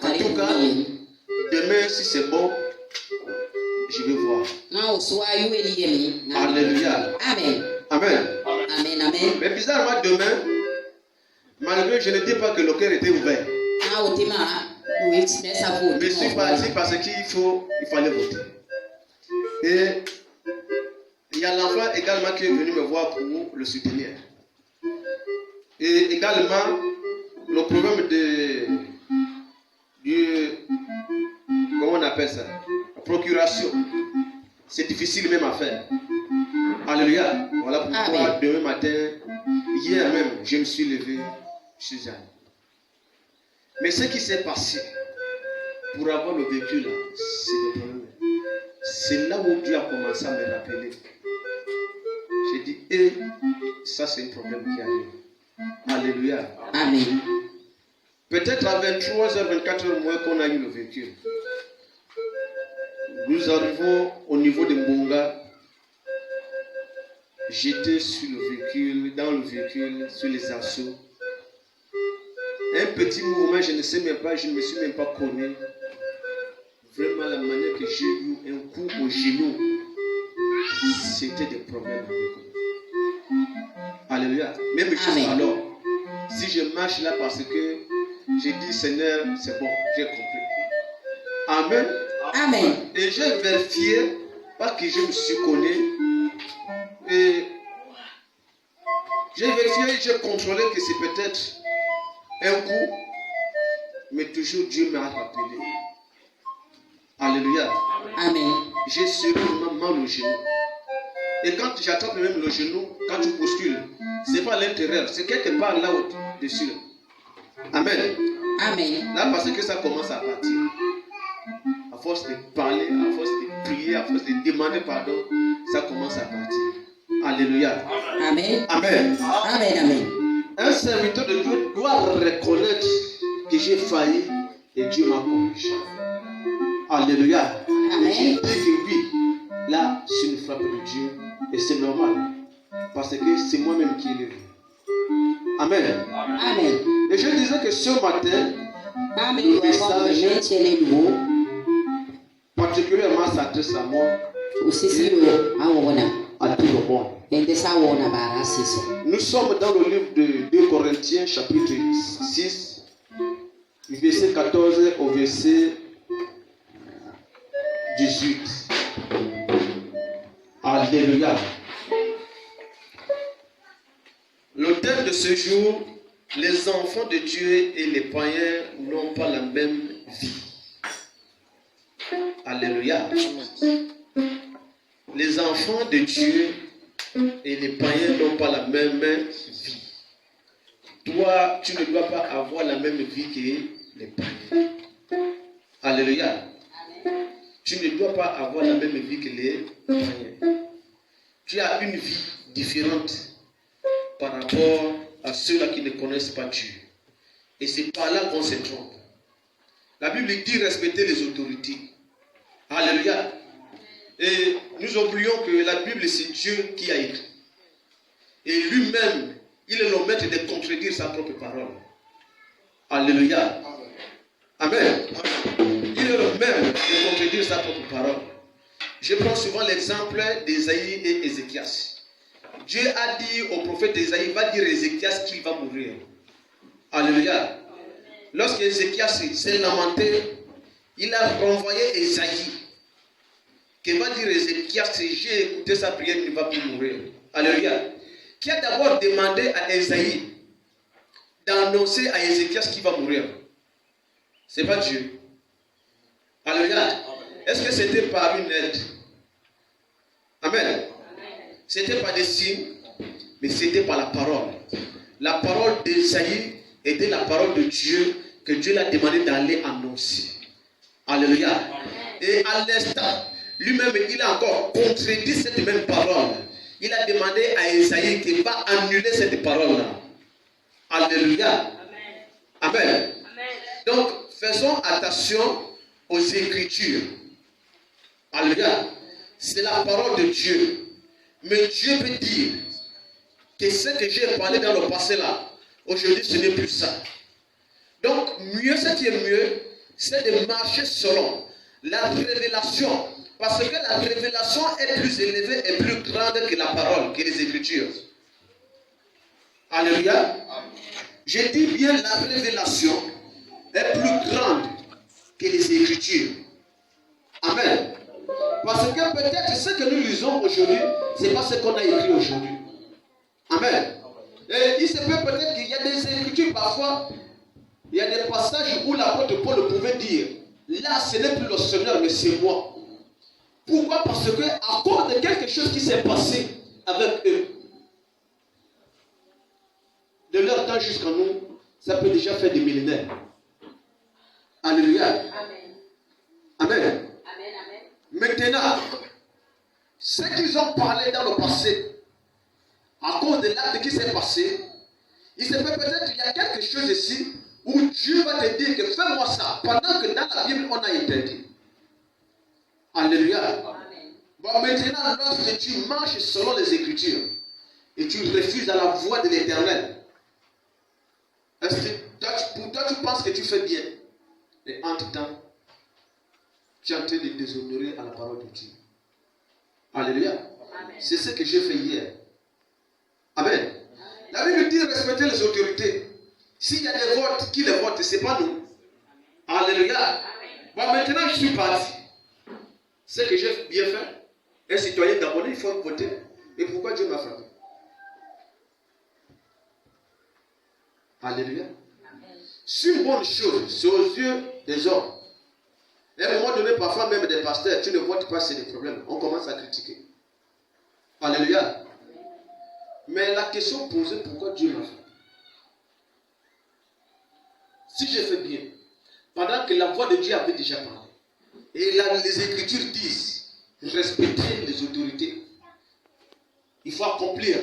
En tout cas, demain, si c'est bon, je vais voir. Alléluia. Amen. Amen. Amen. Amen. Mais bizarrement, demain, malgré que je ne dis pas que le cœur était ouvert, je suis parti parce qu'il fallait voter. Et il y a l'enfant également qui est venu me voir pour le soutenir. Et également, le problème comment on appelle ça? La procuration. C'est difficile même à faire. Alléluia. Voilà pourquoi demain matin, hier même, je me suis levé, je suis allé. Mais ce qui s'est passé, pour avoir le vécu là, c'est le problème. C'est là où Dieu a commencé à me rappeler. J'ai dit, ça c'est un problème qui arrive. Alléluia. Amen. Peut-être à 23h, 24h moins qu'on a eu le véhicule. Nous arrivons au niveau de Mbonga. J'étais sur le véhicule, dans le véhicule, sur les assauts. Un petit mouvement, je ne sais même pas, je ne me suis même pas connu. Vraiment, la manière que j'ai eu un coup au genou, c'était des problèmes avec eux. Alléluia. Même chose alors, si je marche là parce que j'ai dit Seigneur, c'est bon, j'ai compris. Amen. Amen. Et j'ai vérifié, pas que je me suis connu. Et j'ai vérifié, j'ai contrôlé que c'est peut-être un coup, mais toujours Dieu m'a rappelé. Alléluia. Amen. J'ai sérieusement mal au genou. Et quand j'attrape même le genou, quand tu bouscules, c'est pas à l'intérieur, c'est quelque part là au-dessus. Amen. Amen. Là, parce que ça commence à partir. À force de parler, à force de prier, à force de demander pardon, ça commence à partir. Alléluia. Amen. Amen. Amen. Amen. Un serviteur de Dieu doit reconnaître que j'ai failli et Dieu m'a corrigé. Alléluia. Amen. J'ai dit que oui, là, c'est une frappe de Dieu et c'est normal parce que c'est moi-même qui l'ai vu. Amen. Amen. Et je disais que ce matin, Amen. le message particulièrement s'adresse à moi, à tout le monde. Nous sommes dans le livre de 2 Corinthiens, chapitre 6, du verset 14 au verset 18. Alléluia. Le thème de ce jour, les enfants de Dieu et les païens n'ont pas la même vie. Alléluia. Les enfants de Dieu et les païens n'ont pas la même vie. Toi, tu ne dois pas avoir la même vie que les païens. Alléluia. Tu ne dois pas avoir la même vie que les païens. Tu as une vie différente par rapport à ceux-là qui ne connaissent pas Dieu. Et c'est par là qu'on se trompe. La Bible dit respecter les autorités. Alléluia. Et nous oublions que la Bible, c'est Dieu qui a écrit. Et lui-même, il est le maître de contredire sa propre parole. Alléluia. Amen. Il est le même de contredire sa propre parole. Je prends souvent l'exemple d'Ésaïe et Ézéchias. Dieu a dit au prophète Ésaïe, va dire à Ézéchias qu'il va mourir. Alléluia. Lorsque Ézéchias s'est lamenté, il a renvoyé Ésaïe. Qui va dire Ézéchias, j'ai écouté sa prière, il ne va plus mourir. Alléluia. Qui a d'abord demandé à Ésaïe d'annoncer à Ézéchias qu'il va mourir. Ce n'est pas Dieu. Alléluia. Est-ce que c'était par une aide? Amen. C'était pas des signes, mais c'était par la parole. La parole d'Ésaïe était la parole de Dieu que Dieu l'a demandé d'aller annoncer. Alléluia. Et à l'instant, lui-même, il a encore contredit cette même parole. Il a demandé à Ésaïe qu'il va annuler cette parole-là. Alléluia. Amen. Amen. Donc, faisons attention aux Écritures. Alléluia. C'est la parole de Dieu. Mais Dieu peut dire que ce que j'ai parlé dans le passé là, aujourd'hui ce n'est plus ça. Donc, mieux, ce qui est mieux, c'est de marcher selon la révélation. Parce que la révélation est plus élevée et plus grande que la parole, que les Écritures. Alléluia. Je dis bien la révélation est plus grande que les Écritures. Amen. Parce que peut-être ce que nous lisons aujourd'hui, ce n'est pas ce qu'on a écrit aujourd'hui. Amen. Et il se peut peut-être qu'il y a des Écritures parfois, il y a des passages où l'apôtre Paul pouvait dire, là ce n'est plus le Seigneur mais c'est moi. Pourquoi? Parce que à cause de quelque chose qui s'est passé avec eux, de leur temps jusqu'à nous, ça peut déjà faire des millénaires. Alléluia. Amen. Amen. Amen. Amen. Maintenant, ce qu'ils ont parlé dans le passé, à cause de l'acte qui s'est passé, il se peut peut-être qu'il y a quelque chose ici où Dieu va te dire que fais-moi ça, pendant que dans la Bible on a interdit. Alléluia. Amen. Bon, maintenant, lorsque tu marches selon les Écritures et tu refuses à la voix de l'Éternel, est-ce que pour toi tu penses que tu fais bien? Et entre-temps, tu es en train de déshonorer à la parole de Dieu. Alléluia. Amen. C'est ce que j'ai fait hier. Amen. La Bible dit respecter les autorités. S'il y a des votes, qui les votent? Ce n'est pas nous. Alléluia. Bon, maintenant je suis parti. Ce que j'ai bien fait, un citoyen gabonais, il faut voter. Et pourquoi Dieu m'a frappé? Alléluia. C'est une bonne chose, c'est aux yeux des hommes. À un moment donné, parfois même des pasteurs, tu ne votes pas, c'est des problèmes. On commence à critiquer. Alléluia. Mais la question posée, pourquoi Dieu m'a fait? Si j'ai fait bien, pendant que la voix de Dieu avait déjà parlé, et là, les Écritures disent, respecter les autorités. Il faut accomplir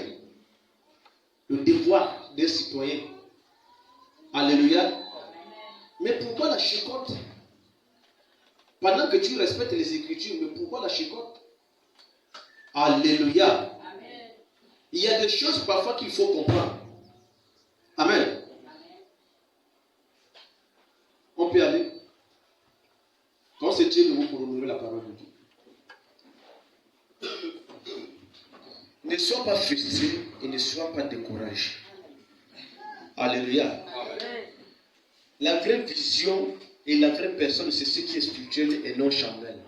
le devoir des citoyens. Alléluia. Mais pourquoi la chicotte? Pendant que tu respectes les Écritures, mais pourquoi la chicotte? Alléluia. Amen. Il y a des choses parfois qu'il faut comprendre. Amen. On peut aller. Quand c'est Dieu, nous pour honorer la parole de Dieu. Ne sois pas frustré et ne sois pas découragé. Alléluia. Amen. La vraie vision et la vraie personne, c'est ce qui est spirituel et non charnel.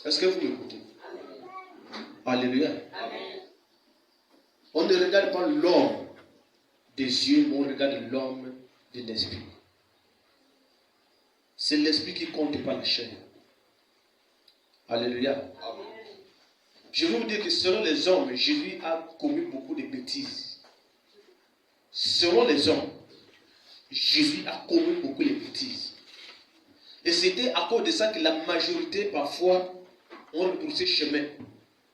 Est-ce que vous m'écoutez? Alléluia. Amen. On ne regarde pas l'homme des yeux, mais on regarde l'homme de l'esprit. C'est l'esprit qui compte, pas la chair. Alléluia. Je vais vous dire que selon les hommes, Jésus a commis beaucoup de bêtises. Selon les hommes, Jésus a commis beaucoup de bêtises. Et c'était à cause de ça que la majorité, parfois, ont repoussé chemin.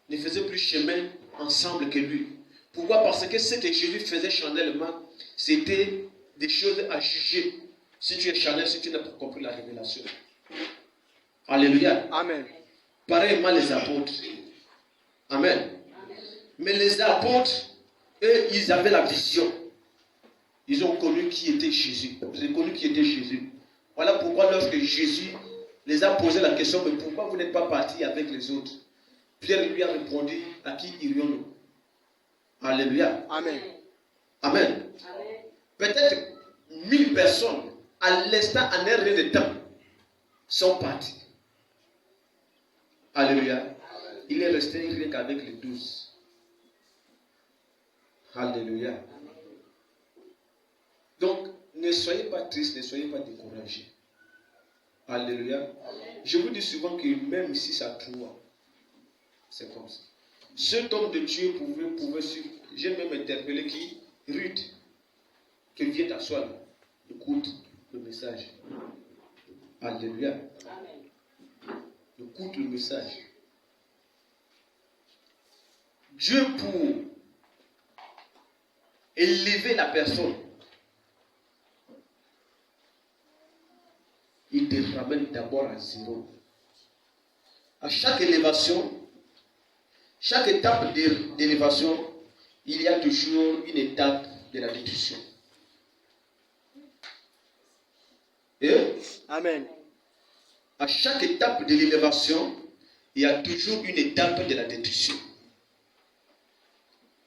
Ne faisait plus chemin ensemble que lui. Pourquoi? Parce que ce que Jésus faisait charnellement, c'était des choses à juger. Si tu es charnel, si tu n'as pas compris la révélation. Alléluia. Amen. Pareillement les apôtres. Amen. Mais les apôtres, eux, ils avaient la vision. Ils ont connu qui était Jésus. Ils ont connu qui était Jésus. Voilà pourquoi lorsque Jésus les a posé la question, mais pourquoi vous n'êtes pas partis avec les autres? Pierre lui a répondu, à qui irions-nous? Alléluia. Amen. Amen. Amen. Peut-être 1000 personnes, à l'instant, en un rien de temps, sont parties. Alléluia. Il est resté rien qu'avec les 12. Alléluia. Donc, ne soyez pas tristes, ne soyez pas découragés. Alléluia. Je vous dis souvent que même si ça trouve, c'est comme ça. Cet homme de Dieu pouvait suivre. J'ai même interpellé qui? Ruth, qui vient t'asseoir là. Écoute le message. Alléluia. Amen. Écoute le message. Dieu, pour élever la personne, il te ramène d'abord à zéro. À chaque élévation, chaque étape d'élévation, il y a toujours une étape de la détruction. Amen. À chaque étape de l'élévation, il y a toujours une étape de la destruction.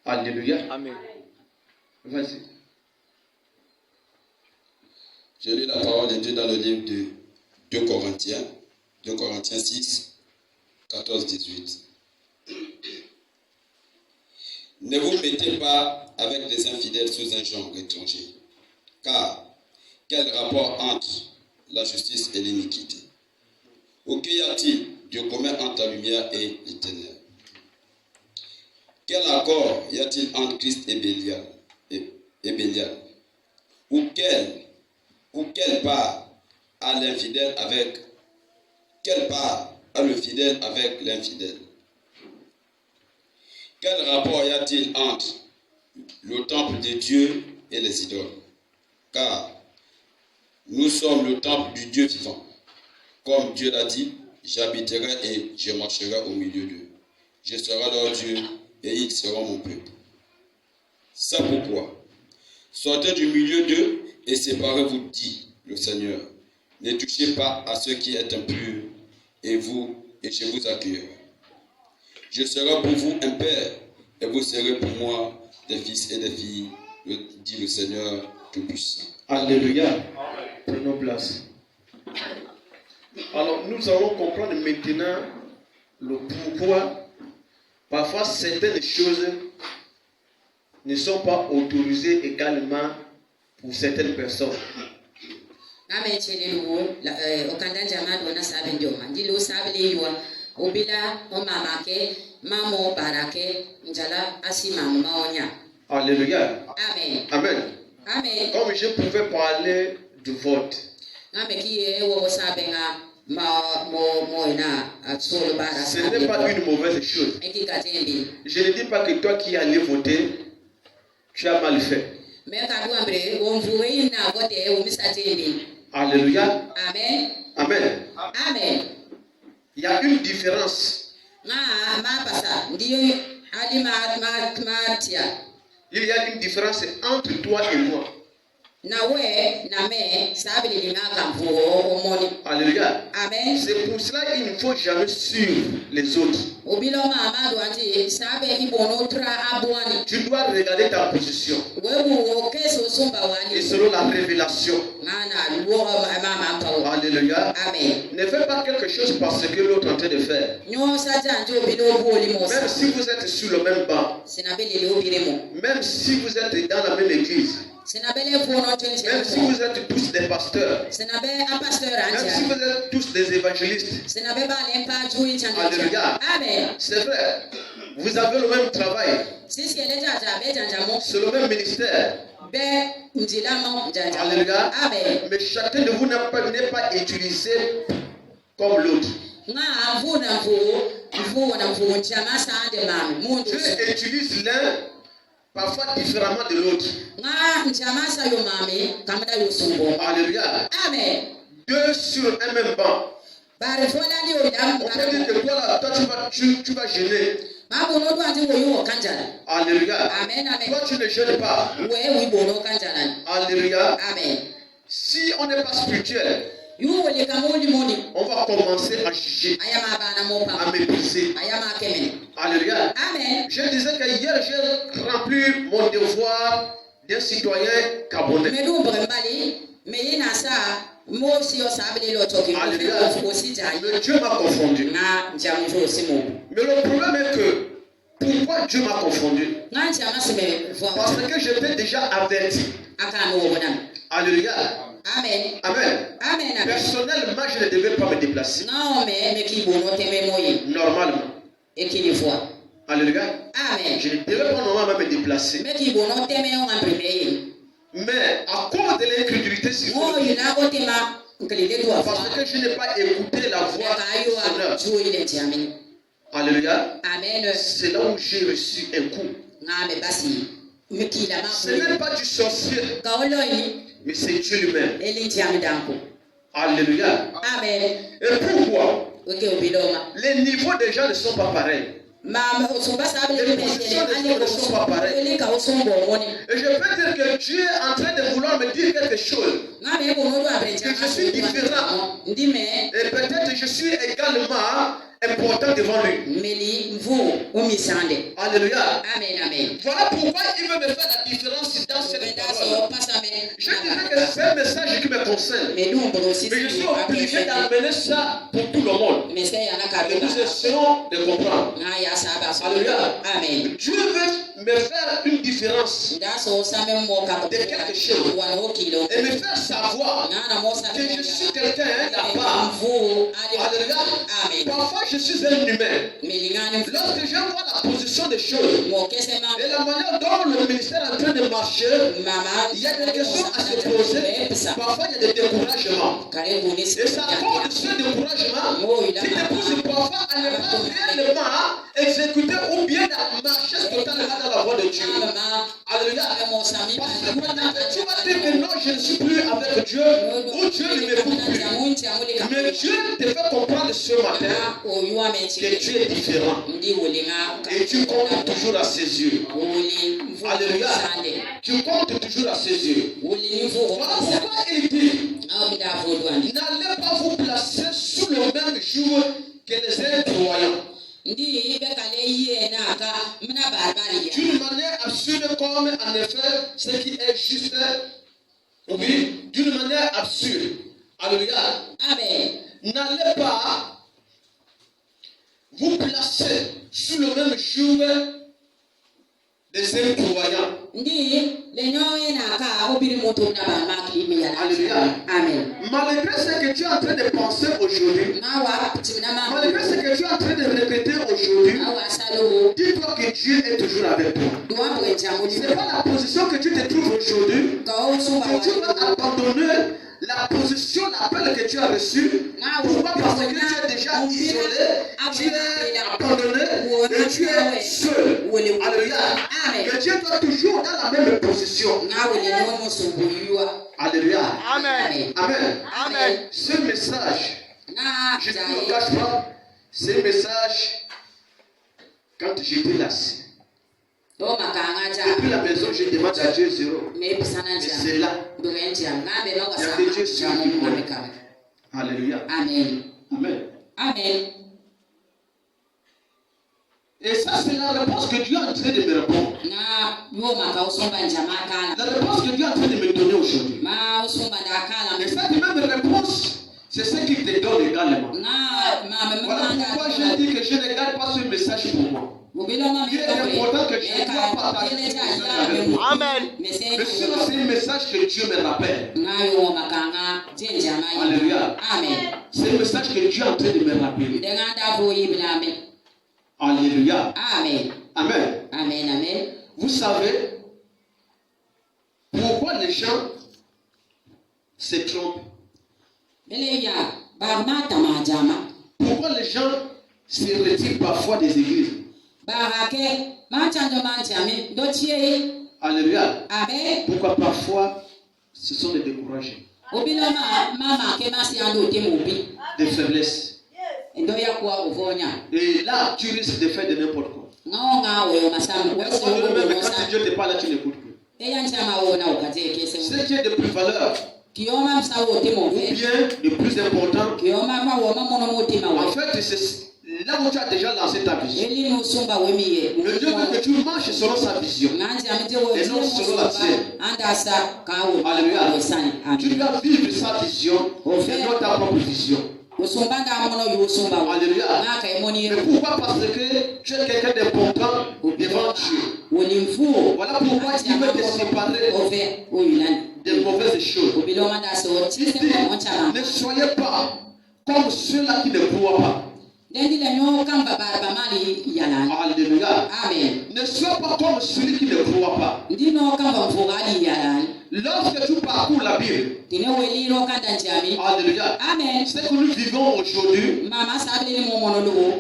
Alléluia. Amen. Vas-y. Je lis la parole de Dieu dans le livre de 2 Corinthiens 6, 14-18. Ne vous mettez pas avec les infidèles sous un genre étranger, car quel rapport entre la justice et l'iniquité? Ou qu'y a-t-il de commun entre la lumière et les ténèbres? Quel accord y a-t-il entre Christ et Bélial? Ou quelle part a l'infidèle avec quelle part a le fidèle avec l'infidèle? Quel rapport y a-t-il entre le temple de Dieu et les idoles? Car nous sommes le temple du Dieu vivant. Comme Dieu l'a dit, j'habiterai et je marcherai au milieu d'eux. Je serai leur Dieu et ils seront mon peuple. C'est pourquoi, sortez du milieu d'eux et séparez-vous, dit le Seigneur. Ne touchez pas à ce qui est impur, et je vous accueillerai. Je serai pour vous un père, et vous serez pour moi des fils et des filles, dit le Seigneur Tout-Puissant. Alléluia. Prenons place. Alors, nous allons comprendre maintenant le pourquoi parfois certaines choses ne sont pas autorisées également pour certaines personnes. Amen. Chelelu okanda jama dona sabe njoma. Ndilo sabe liwa obila o mama ke mamo barake njala asima maonya. Alléluia. Amen. Amen. Amen. Comme je pouvais parler du vote. Ce n'est pas une mauvaise chose. Je ne dis pas que toi qui allais voter, tu as mal fait. Alléluia. Amen. Amen. Amen. Il y a une différence. Il y a une différence entre toi et moi. Alléluia. Amen. C'est pour cela qu'il ne faut jamais suivre les autres. Tu dois regarder ta position. Et selon la révélation. Alléluia. Amen. Ne fais pas quelque chose parce que l'autre est en train de faire. Même si vous êtes sur le même banc. Même si vous êtes dans la même église. Même si vous êtes tous des pasteurs. Même si vous êtes tous des évangélistes. Alléluia. C'est vrai. Vous avez le même travail. C'est le même ministère. Alléluia. Mais chacun de vous n'est pas utilisé comme l'autre. Dieu utilise l'un parfois différemment de l'autre. Alléluia. Amen. Deux sur un même banc. On peut dire que toi tu vas gêner. Alléluia. Amen. Amen. Toi tu ne gênes pas. Alléluia. Amen. Si on n'est pas spirituel, on va commencer à juger, à mépriser. Alléluia. Amen. Je disais que hier j'ai rempli mon devoir d'un citoyen gabonais. Alléluia. Mais Dieu m'a confondu. Mais le problème est que pourquoi Dieu m'a confondu? Parce que j'étais déjà averti. Alléluia. Amen. Amen. Amen. Personnellement, je ne devais pas me déplacer. Normalement. Alléluia. Amen. Je ne devais pas normalement me déplacer. Mais à cause de l'incrédulité, parce que je n'ai pas écouté la voix du Seigneur. Alléluia. Amen. C'est là où j'ai reçu un coup. Ce n'est pas du sorcier, mais c'est Dieu lui-même. Alléluia. Amen. Et pourquoi? Les niveaux des gens ne sont pas pareils. Mama osumba sabele Les positions des hommes ne sont pas pareilles. ele ka osumba omoni. Et je peux dire que Dieu est en train de vouloir me dire quelque chose. Ngabe ko modu abenja. Que je suis différent. Ndime Et peut-être je suis également important devant lui. meli mvu omisande. Alléluia. Amen amen. Voilà pourquoi il veut me faire la différence dans cette Benda parole. so pasame. Je dirais que c'est un message qui me concerne. Mais nous on peut aussi. Mais je suis obligé d'amener ça pour tout le monde. Mais c'est yana ka Et nous essayons de comprendre. na ya saba so. Alléluia. Amen. Dieu veut me faire une différence Ndaso same mo ka de quelque chose wana okilo. et me faire savoir Nana mo same. que je suis quelqu'un là-bas. Mvu ale. Alléluia. Amen. Parfois je suis un humain. Melingani Lorsque je vois la position des choses mo kesema et la manière dont le ministère est en train de marcher, mama il y a des questions à se poser. Parfois il y a des découragements. karibu ni Et c'est à cause de ce découragement qui te pousse parfois à ne pas réellement exécuter ou bien à marcher totalement dans la voie de Dieu. Alléluia. Parce que peut-être tu vas dire que non, je ne suis plus avec Dieu ou Dieu ne m'écoute plus. Mais Dieu te fait comprendre ce matin que tu es différent et tu comptes toujours à ses yeux. Alléluia. Tu comptes toujours à ses yeux. Voilà pourquoi il dit n'allez pas vous placer sous le même jour que les incroyants. D'une manière absurde comme en effet ce qui est juste. Oui, d'une manière absurde. Alléluia. N'allez pas vous placer sous le même joug des incroyants. Alléluia. Amen. Malgré ce que tu es en train de penser aujourd'hui, malgré ce que tu es en train de répéter aujourd'hui, dis-toi que Dieu est toujours avec toi. Ce n'est pas la position que tu te trouves aujourd'hui que tu vas abandonner la position, l'appel que tu as reçu. Pourquoi? Parce que tu es déjà isolé, tu es abandonné et tu es seul. Alléluia. Mais Dieu doit toujours dans la même position. Alléluia. Amen. Amen. Amen. Ce message, je ne me cache pas, ce message, quand j'étais assis, depuis la maison, je demande à Dieu zéro. Et c'est là. Il y a des dieux sur moi. Alléluia. Amen. Amen. Amen. Et ça, c'est la réponse que Dieu est en train de me répondre. La réponse que Dieu est en train de me donner aujourd'hui. Et cette même réponse, c'est ce qu'il te donne également. Voilà pourquoi j'ai dit que je ne garde pas ce message pour moi. Il est important que je dois partager ce message avec vous. Amen. Mais sinon, c'est un message que Dieu me rappelle. Alléluia. C'est un message que Dieu est en train de me rappeler. Alléluia. Amen. Amen. Amen. Amen. Vous savez pourquoi les gens se trompent? Pourquoi les gens se retirent parfois des églises? Alléluia. Pourquoi parfois ce sont des découragés, des faiblesses. Et là, tu risques de faire de n'importe quoi. Même quand Dieu te parle, tu n'écoutes plus. Ce qui est de plus valeur, ou bien de plus important, en fait, c'est là où tu as déjà lancé ta vision. Le Dieu veut que tu marches selon sa vision et non selon la tienne. Alléluia. Tu dois vivre sa vision et non ta propre vision. Alléluia. Mais pourquoi? Parce que tu es quelqu'un d'important devant Dieu. Voilà pourquoi il veut te séparer des mauvaises choses. Il dit, ne soyez pas comme ceux-là qui ne croient pas. Alléluia. Ne sois pas comme celui qui ne croit pas. Lorsque tu parcours la Bible, alléluia, ce que nous vivons aujourd'hui,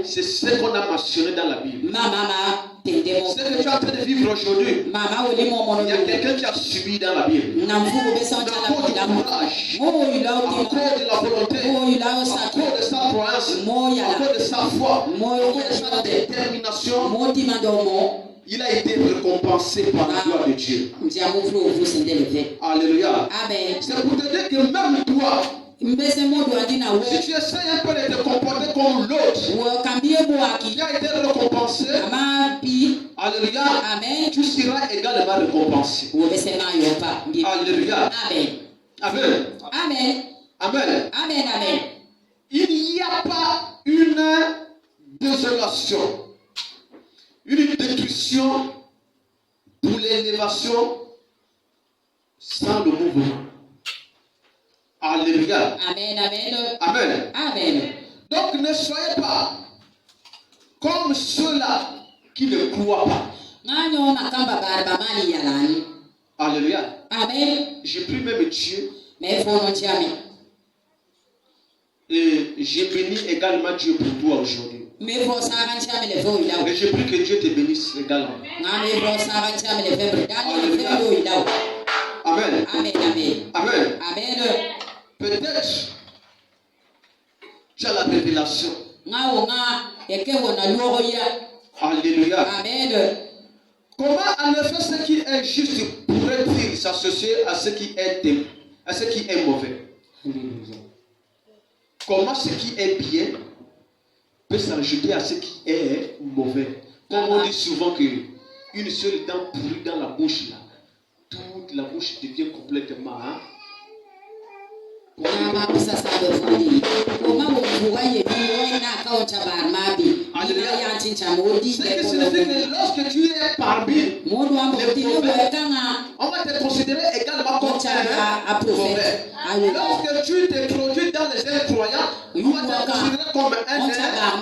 c'est ce qu'on a mentionné dans la Bible. Ce que tu es en train de vivre aujourd'hui, il y a quelqu'un qui a subi dans la Bible. À cause du courage, à cause de la volonté, à cause de sa croyance, à cause de sa foi, foi, avec sa détermination, il a été récompensé par la gloire de Dieu. Alléluia. Amen. C'est pour te dire que même toi, si tu essaies un peu de te comporter comme l'autre qui a été récompensé, alléluia, Amen. tu seras également récompensé. Alléluia. Amen. Amen. Amen. Amen. Amen. Amen. Il n'y a pas une désolation, une détruction pour l'élévation sans le mouvement. Alléluia. Amen. Amen. Amen. Amen. Donc ne soyez pas comme ceux-là qui ne croient pas. Alléluia. Amen. J'ai pris même Dieu Mais faut non jamais. et j'ai béni également Dieu pour toi aujourd'hui. Mais faut ça avant jamais le feu là. Et j'ai pris que Dieu te bénisse également. Mais faut ça avant jamais le feu. Daniel le feu là. Amen. Amen. Amen. Amen. Amen. Peut-être tu as la révélation. Alléluia. Amen. Comment en effet ce qui est juste pourrait-il s'associer à ce qui est mauvais? Comment ce qui est bien peut s'ajouter à ce qui est mauvais? Comme on dit souvent que une seule dent pourrie dans la bouche là, toute la bouche devient complètement. Ce qui signifie que lorsque tu es parmi les mauvais, on va te considérer également comme un mauvais. Lorsque tu te produis dans les incroyants, on va te considérer comme un incroyant.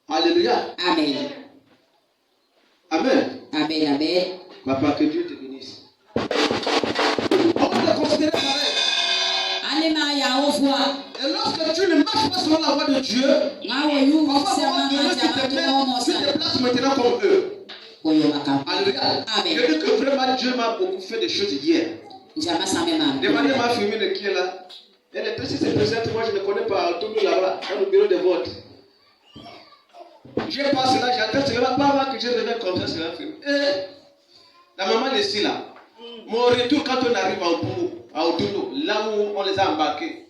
Alléluia. Amen. Amen. Amen. Amen. Papa, que Dieu te bénisse. On va te considérer pareil. Et lorsque tu ne marches pas selon la voie de Dieu, parfois tu te places maintenant comme eux. Alléluia. Je dis que vraiment Dieu m'a beaucoup fait des choses hier. Demandez ma fille qui est là. Elle est très si c'est présente, moi je ne connais pas tout là-bas, dans le bureau de vote. Je passe là, j'attends, c'est pas avant que je revienne comme ça, c'est la fille. La maman est ici là. Mon retour quand on arrive à Otuno, là où on les a embarqués,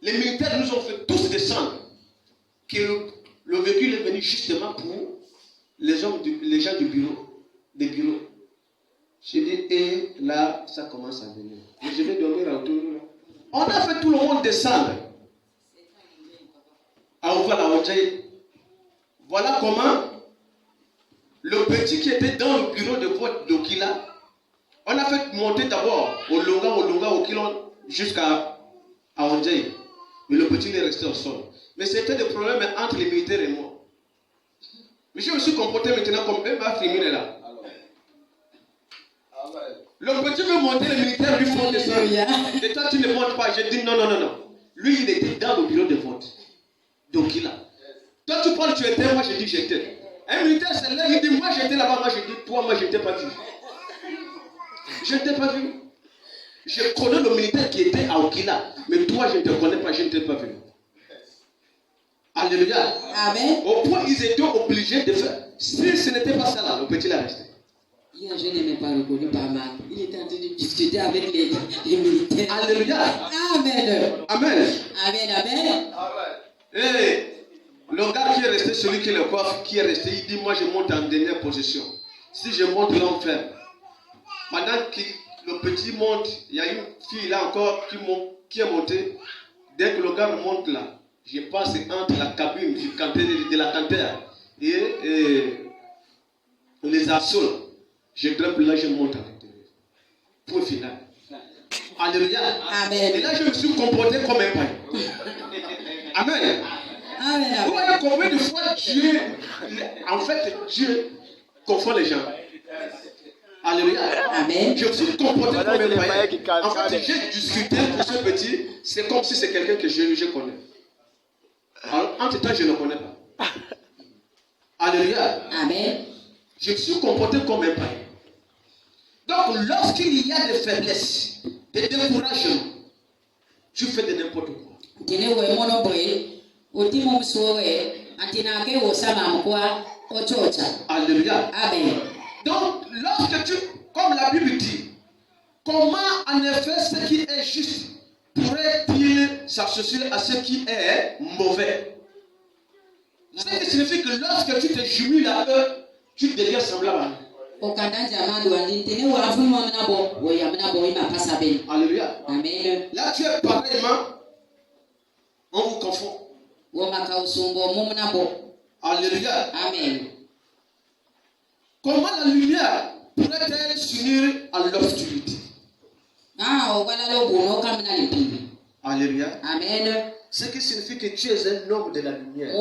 les militaires nous ont fait tous descendre. Que le véhicule est venu justement pour les gens du bureau, des bureaux. J'ai dit, et là, ça commence à venir. Et je vais dormir à Otuno. On a fait tout le monde descendre. Voilà comment le petit qui était dans le bureau de vote d'Okila, on a fait monter d'abord au Longa, au Kilon, jusqu'à Ondjaye. Mais le petit est resté au sol. Mais c'était des problèmes entre les militaires et moi. Mais je me suis comporté maintenant comme eux, ma fille est là. Le petit veut monter, les militaires lui font descendre. Et toi, tu ne montes pas. J'ai dit non. Lui, il était dans le bureau de vote d'Okila. Toi, tu parles, tu étais, moi, je dis j'étais. Un militaire, c'est là, il dit, moi, j'étais là-bas, moi, je dis, toi, moi, je ne t'ai pas vu. Je ne t'ai pas vu. Je connais le militaire qui était à Okila, mais toi, je ne te connais pas, je ne t'ai pas vu. Alléluia. Amen. Au point, ils étaient obligés de faire. Si ce n'était pas ça là, le petit l'a resté. Je n'ai même pas reconnu par mal. Il était en train de discuter avec les militaires. Alléluia. Amen. Amen. Amen. Amen. Et le gars qui est resté, celui qui est le coiffe, qui est resté, il dit, moi je monte en dernière position. Si je monte l'enfer, pendant que le petit monte, il y a une fille là encore qui est montée. Dès que le gars monte là, je passe entre la cabine de la cantère et les assauts. Je grimpe là, je monte à l'intérieur. Point final. Alléluia. Amen. Et là, je me suis comporté comme un païen. Amen. Amen. Vous voyez combien de fois Dieu confond les gens. Alléluia. Amen. Je me suis comporté comme un païen. En fait, j'ai discuté pour ce petit, c'est comme si c'est quelqu'un que je connais. Alors, entre temps, je ne le connais pas. Alléluia. Amen. Je me suis comporté comme un païen. Donc, lorsqu'il y a des faiblesses, des découragements, tu fais de n'importe quoi. Otimo msuwe antina ke osama mkwa ochocha. Alléluia. Amen. Donc, lorsque tu, comme la Bible dit, comment en effet ce qui est juste pourrait-il s'associer à ce qui est mauvais? Ce qui signifie que lorsque tu te jumeles à eux, tu deviens semblable à eux. Alléluia. Amen. Là, tu es pareillement, on vous confond. Alléluia. Amen. Comment la lumière pourrait-elle s'unir à l'obscurité? Alléluia. Amen. Ce qui signifie que tu es un homme de la lumière.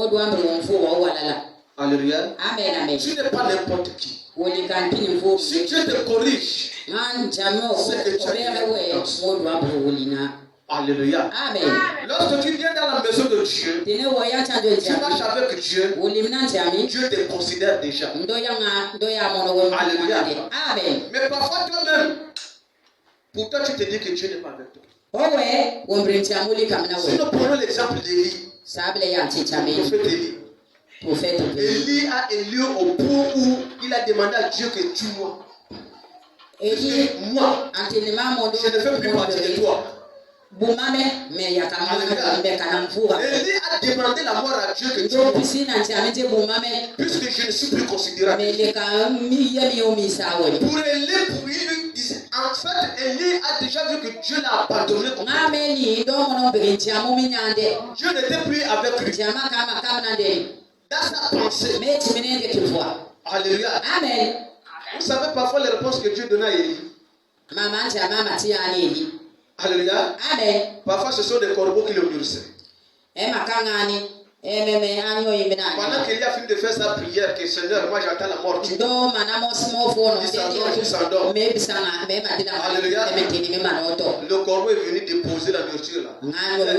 Alléluia. Amen. Tu n'es pas n'importe qui. Si Dieu te corrige, alléluia. Amen. Lorsque tu viens dans la maison de Dieu, tu marches avec Dieu, Dieu te considère déjà. Alléluia. Amen. Mais parfois toi-même, pourtant tu te dis que Dieu n'est pas avec toi. Si nous prenons l'exemple d'Élie, prophète Élie. Élie a élu au point où il a demandé à Dieu que tue-moi. Moi, je ne fais plus partie de toi. Élie a demandé la mort à Dieu que tue-moi. Puisque je ne suis plus considérable. Pour Élie, en fait, Élie a déjà vu que Dieu l'a abandonné. Dieu n'était plus avec lui. Dans sa pensée. Alléluia. Amen. Vous savez parfois les réponses que Dieu donnait à Élie. Alléluia. Amen. Parfois ce sont des corbeaux qui le nourrissaient. Pendant qu'Élie a fini de faire sa prière, que Seigneur, moi j'attends la mort. Il s'endort. Alléluia. Le corbeau est venu déposer la nourriture là. Dans le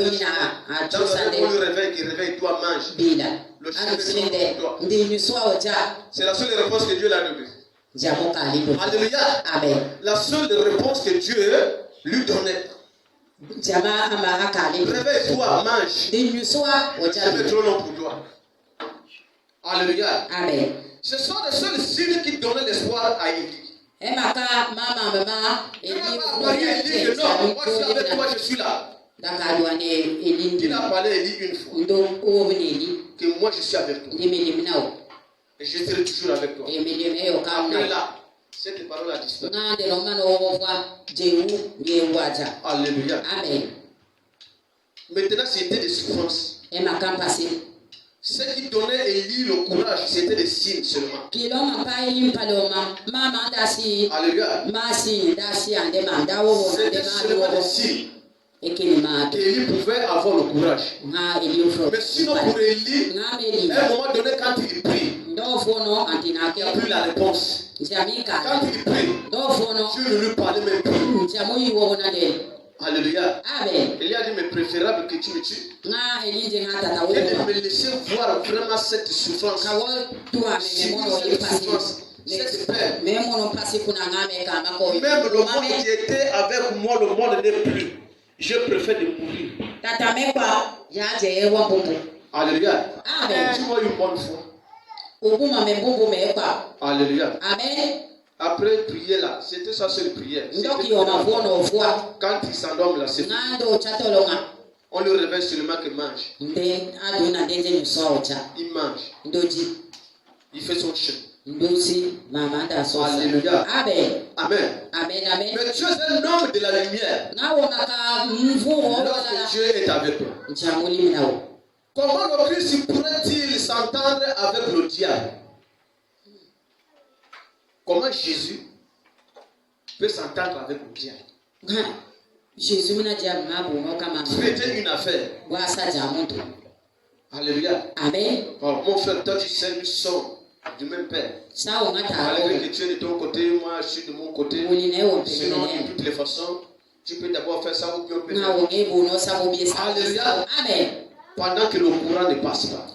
lui réveille, qui réveille, toi mange. Le chien est toi. C'est la seule réponse que Dieu l'a donnée. Alléluia. Amen. La seule réponse que Dieu lui donnait. Réveille-toi, mange. C'est trop long pour toi. Alléluia. Amen. Ce sont les seuls signes qui donnaient l'espoir à Élie. Il n'a pas parlé à Élie que non, moi je suis avec toi, je suis là. Il a parlé à Élie une fois. Que moi je suis avec toi. Et je serai toujours avec toi. Après là, cette parole a disparu. Alléluia. Amen. Maintenant, c'était des souffrances. Ce qui donnait Élie le courage, c'était des signes seulement. Alléluia. C'était seulement des signes. Élie pouvait avoir le courage. Mais sinon pour Élie, à un moment donné, quand il prie, il n'y a plus la réponse. Quand il prie, Dieu ne lui parlait même plus. Alléluia. Il a dit, mais préférable que tu me tues. Et de me laisser voir vraiment cette souffrance. Cette paix. Même le monde qui était avec moi, le monde n'est plus. Je préfère de mourir. Alléluia. Tu vois une bonne foi. Alléluia. Amen. Après prier là, c'était sa seule prière. Quand il s'endorme là, c'est fini. On le réveille seulement qu'il mange. Il mange. Il fait son chemin. Alléluia. Amen. Amen. Amen. Mais tu es un homme de la lumière. Lorsque Dieu est avec toi. Comment le Christ pourrait-il s'entendre avec le diable? Comment Jésus peut s'entendre avec le diable? C'était une affaire. Alléluia. Amen. Oh, mon frère, toi tu sais, nous sommes du même Père. Malgré que tu es de ton côté, moi je suis de mon côté. Sinon, de toutes les façons, tu peux d'abord faire ça ou bien Alléluia. Amen. Pendant que le courant ne passe pas.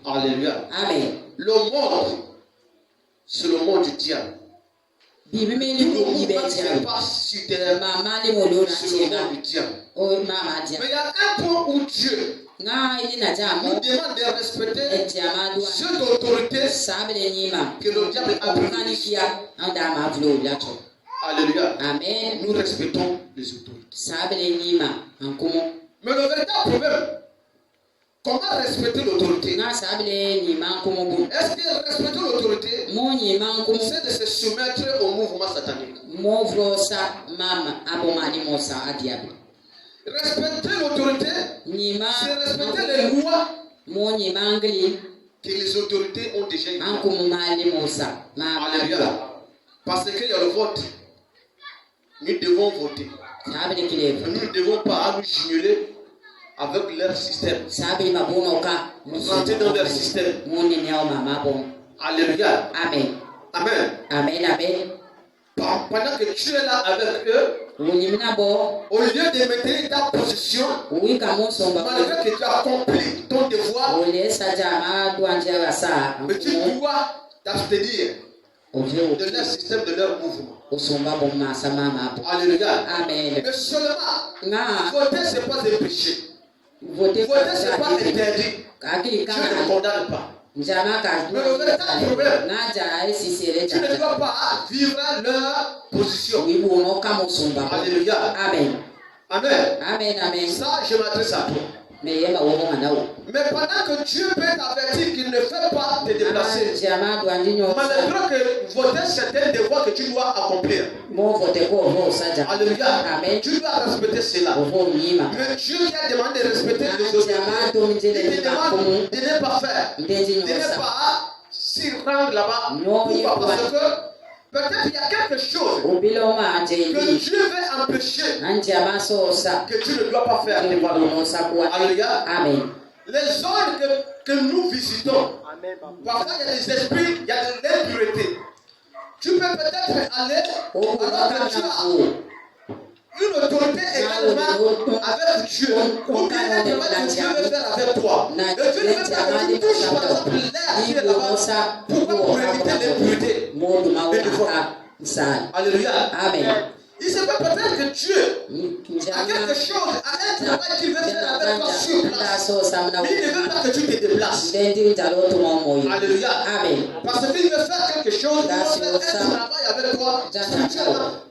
Alléluia. Amen. Le monde, c'est le monde du diable. bimeme Tout le le ko mouvement ibe qui se dia passe sur terre, mama le molo na c'est le tienga mouvement du diable. o mama dia Mais il y a un point où Dieu nga ile na dia nous mo demande de respecter etiama dua cette autorité sabele nyima que le diable a pris. okani kia anda ma vlo lato Alléluia. amen Nous respectons les autorités. sabele nyima ankumo Mais le véritable problème, comment respecter l'autorité? nga sabele nyima ankumo bu Est-ce que respecter l'autorité, mo nyima ankumo c'est de se soumettre au mouvement satanique? mo vlo sa mama aboma ni mo sa adiabe Respecter l'autorité, nyima c'est respecter les lois mo nyima angli que les autorités ont déjà établies. ankumo mali mo sa mama Alléluia. Parce qu'il y a le vote. Nous devons voter. sabele kile Nous ne devons pas nous signaler avec leur système. sabele mabono ka Rentrer dans leur système. mo ni ne o mama bon Alléluia. amen Amen. amen amen Pendant que tu es là avec eux, Unyimina bo, au lieu de maintenir ta position, uika musomba. malgré que tu as accompli ton devoir, Ule sajama duanjera sa. mais tu dois t'abstenir Ovyo de leur système, de leur mouvement. usomba bo masa mama bo. Alléluia. Amen. Mais seulement, Nga voter, ce n'est pas un péché. voter Voter, ce n'est pas interdit. Kaki Dieu ne kana. condamne pas. Njama ka Mais le véritable problème, nga ja esi sere tu ne ja. dois pas vivre leur position. Wibu no kama usomba. Alléluia. Amen. Amen. Amen amen. Ça, je m'adresse à toi. Me yema wo ngana wo. Mais pendant que Dieu peut t'avertir qu'il ne fait pas te déplacer, Njama duanjinyo. malgré que voter, c'est un devoir que tu dois accomplir. Mo voter ko vo saja. Alléluia. Amen. Tu dois respecter cela. Ovo nyima. Mais Dieu qui a demandé de respecter les autorités, Njama do il njele te ba demande komu. de ne pas faire. Ndenzi De ne nyosa. pas s'y rendre là-bas. Non, Pourquoi? Parce que peut-être il y a quelque chose Ubiloma que jendi. Dieu veut empêcher Njama sosa. que tu ne dois pas faire. Alléluia. Amen. Les zones que nous visitons, parfois il y a des esprits, il y a de l'impureté. Tu peux peut-être aller alors que tu as une autorité également avec Dieu. Ou bien un travail que Dieu veut faire avec toi. Et Dieu ne veut pas que tu touches par exemple l'air qui est là-bas. Pourquoi? Pour éviter l'impureté. Alléluia. Amen. Il se peut peut-être que Dieu a quelque chose, a un travail qu'il veut faire avec toi sur place. Mais il ne veut pas que tu te déplaces. Alléluia. Amen. Parce qu'il veut faire quelque chose, il veut faire un travail avec toi.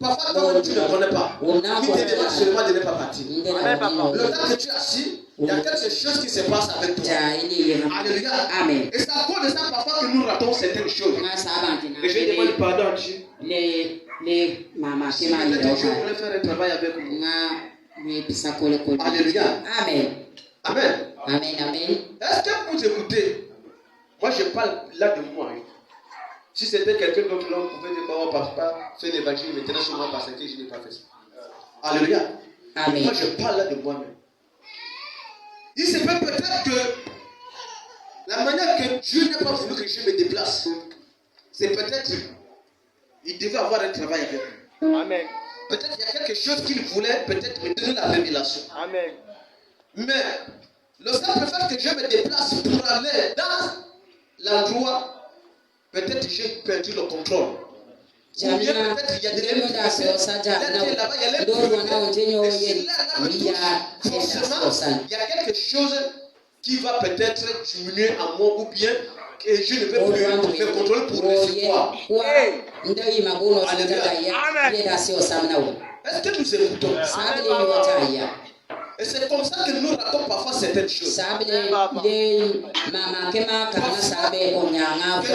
Parfois, toi tu ne connais pas. Il te demande seulement de ne pas partir. Le temps que tu es assis, il y a quelque chose qui se passe avec toi. Alléluia. Amen. Et c'est à cause de ça parfois que nous ratons certaines choses. Et je demande pardon à Dieu. Les mama Si peut-être Dieu voulait faire un travail avec nous. Alléluia. Amen. Amen. Amen. Amen. Est-ce que vous écoutez? Moi, je parle là de moi. Si c'était quelqu'un d'autre, l'homme pouvait dire, oh, papa, fais l'évangile maintenant sur moi parce que je n'ai pas fait ça. Alléluia. Amen. Moi, je parle là de moi-même. Il se peut peut-être que la manière que Dieu n'a pas voulu que je me déplace, c'est peut-être il devait avoir un travail avec moi. Amen. Peut-être qu'il y a quelque chose qu'il voulait peut-être me donner la révélation. Amen. Mais le simple fait que je me déplace pour aller dans l'endroit, peut-être j'ai perdu le contrôle. Ou bien peut-être il y a des l'impureté. Peut-être là-bas il y a l'impureté. Et si là me touche, forcément, il y a quelque chose qui va peut-être diminuer en moi ou bien que je ne vais plus me contrôler pour recevoir. Est-ce que nous écoutons? Et c'est comme ça que nous ratons parfois certaines choses. Que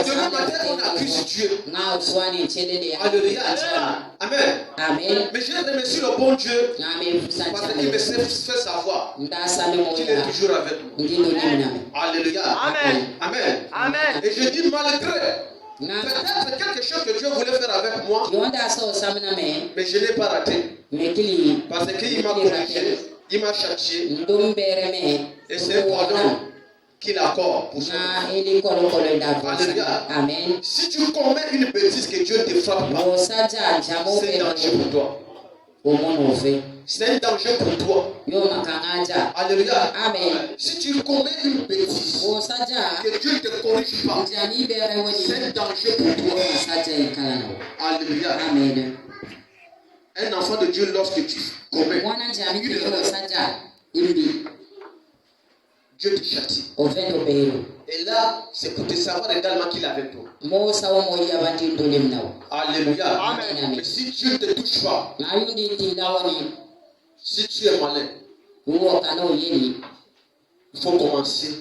demain matin on accuse Dieu. Alléluia. Amen. Mais je remercie le bon Dieu parce qu'il me fait savoir qu'il est toujours avec nous. Alléluia. Amen. Amen. Et je dis malgré peut-être quelque chose que Dieu voulait faire avec moi, mais je n'ai pas raté. Parce qu'il m'a corrigé, il m'a châtié. Et c'est un pardon qu'il accorde pour ça. Alléluia. Amen. Si tu commets une bêtise que Dieu ne te frappe pas, c'est danger pour toi. C'est un danger pour toi. Yo makangaja. Alléluia. Amen. Si tu commets une bêtise, Osaja. que Dieu ne te corrige pas, Njani bere woni. c'est un danger pour toi. Osaja ikalana. Alléluia. Amen. Un enfant de Dieu, lorsque tu commets Mwana njani une kile erreur, osaja. Imbi. Dieu te châtie. Ovendo bero. Et là, c'est pour te savoir également qu'il est avec toi. Mo sawo mo yabandi ndole mnawo. Alléluia. Amen. Mais si Dieu ne te touche pas, Na yundi ndawoni. si tu es malin, Uwo kano yeni. il faut commencer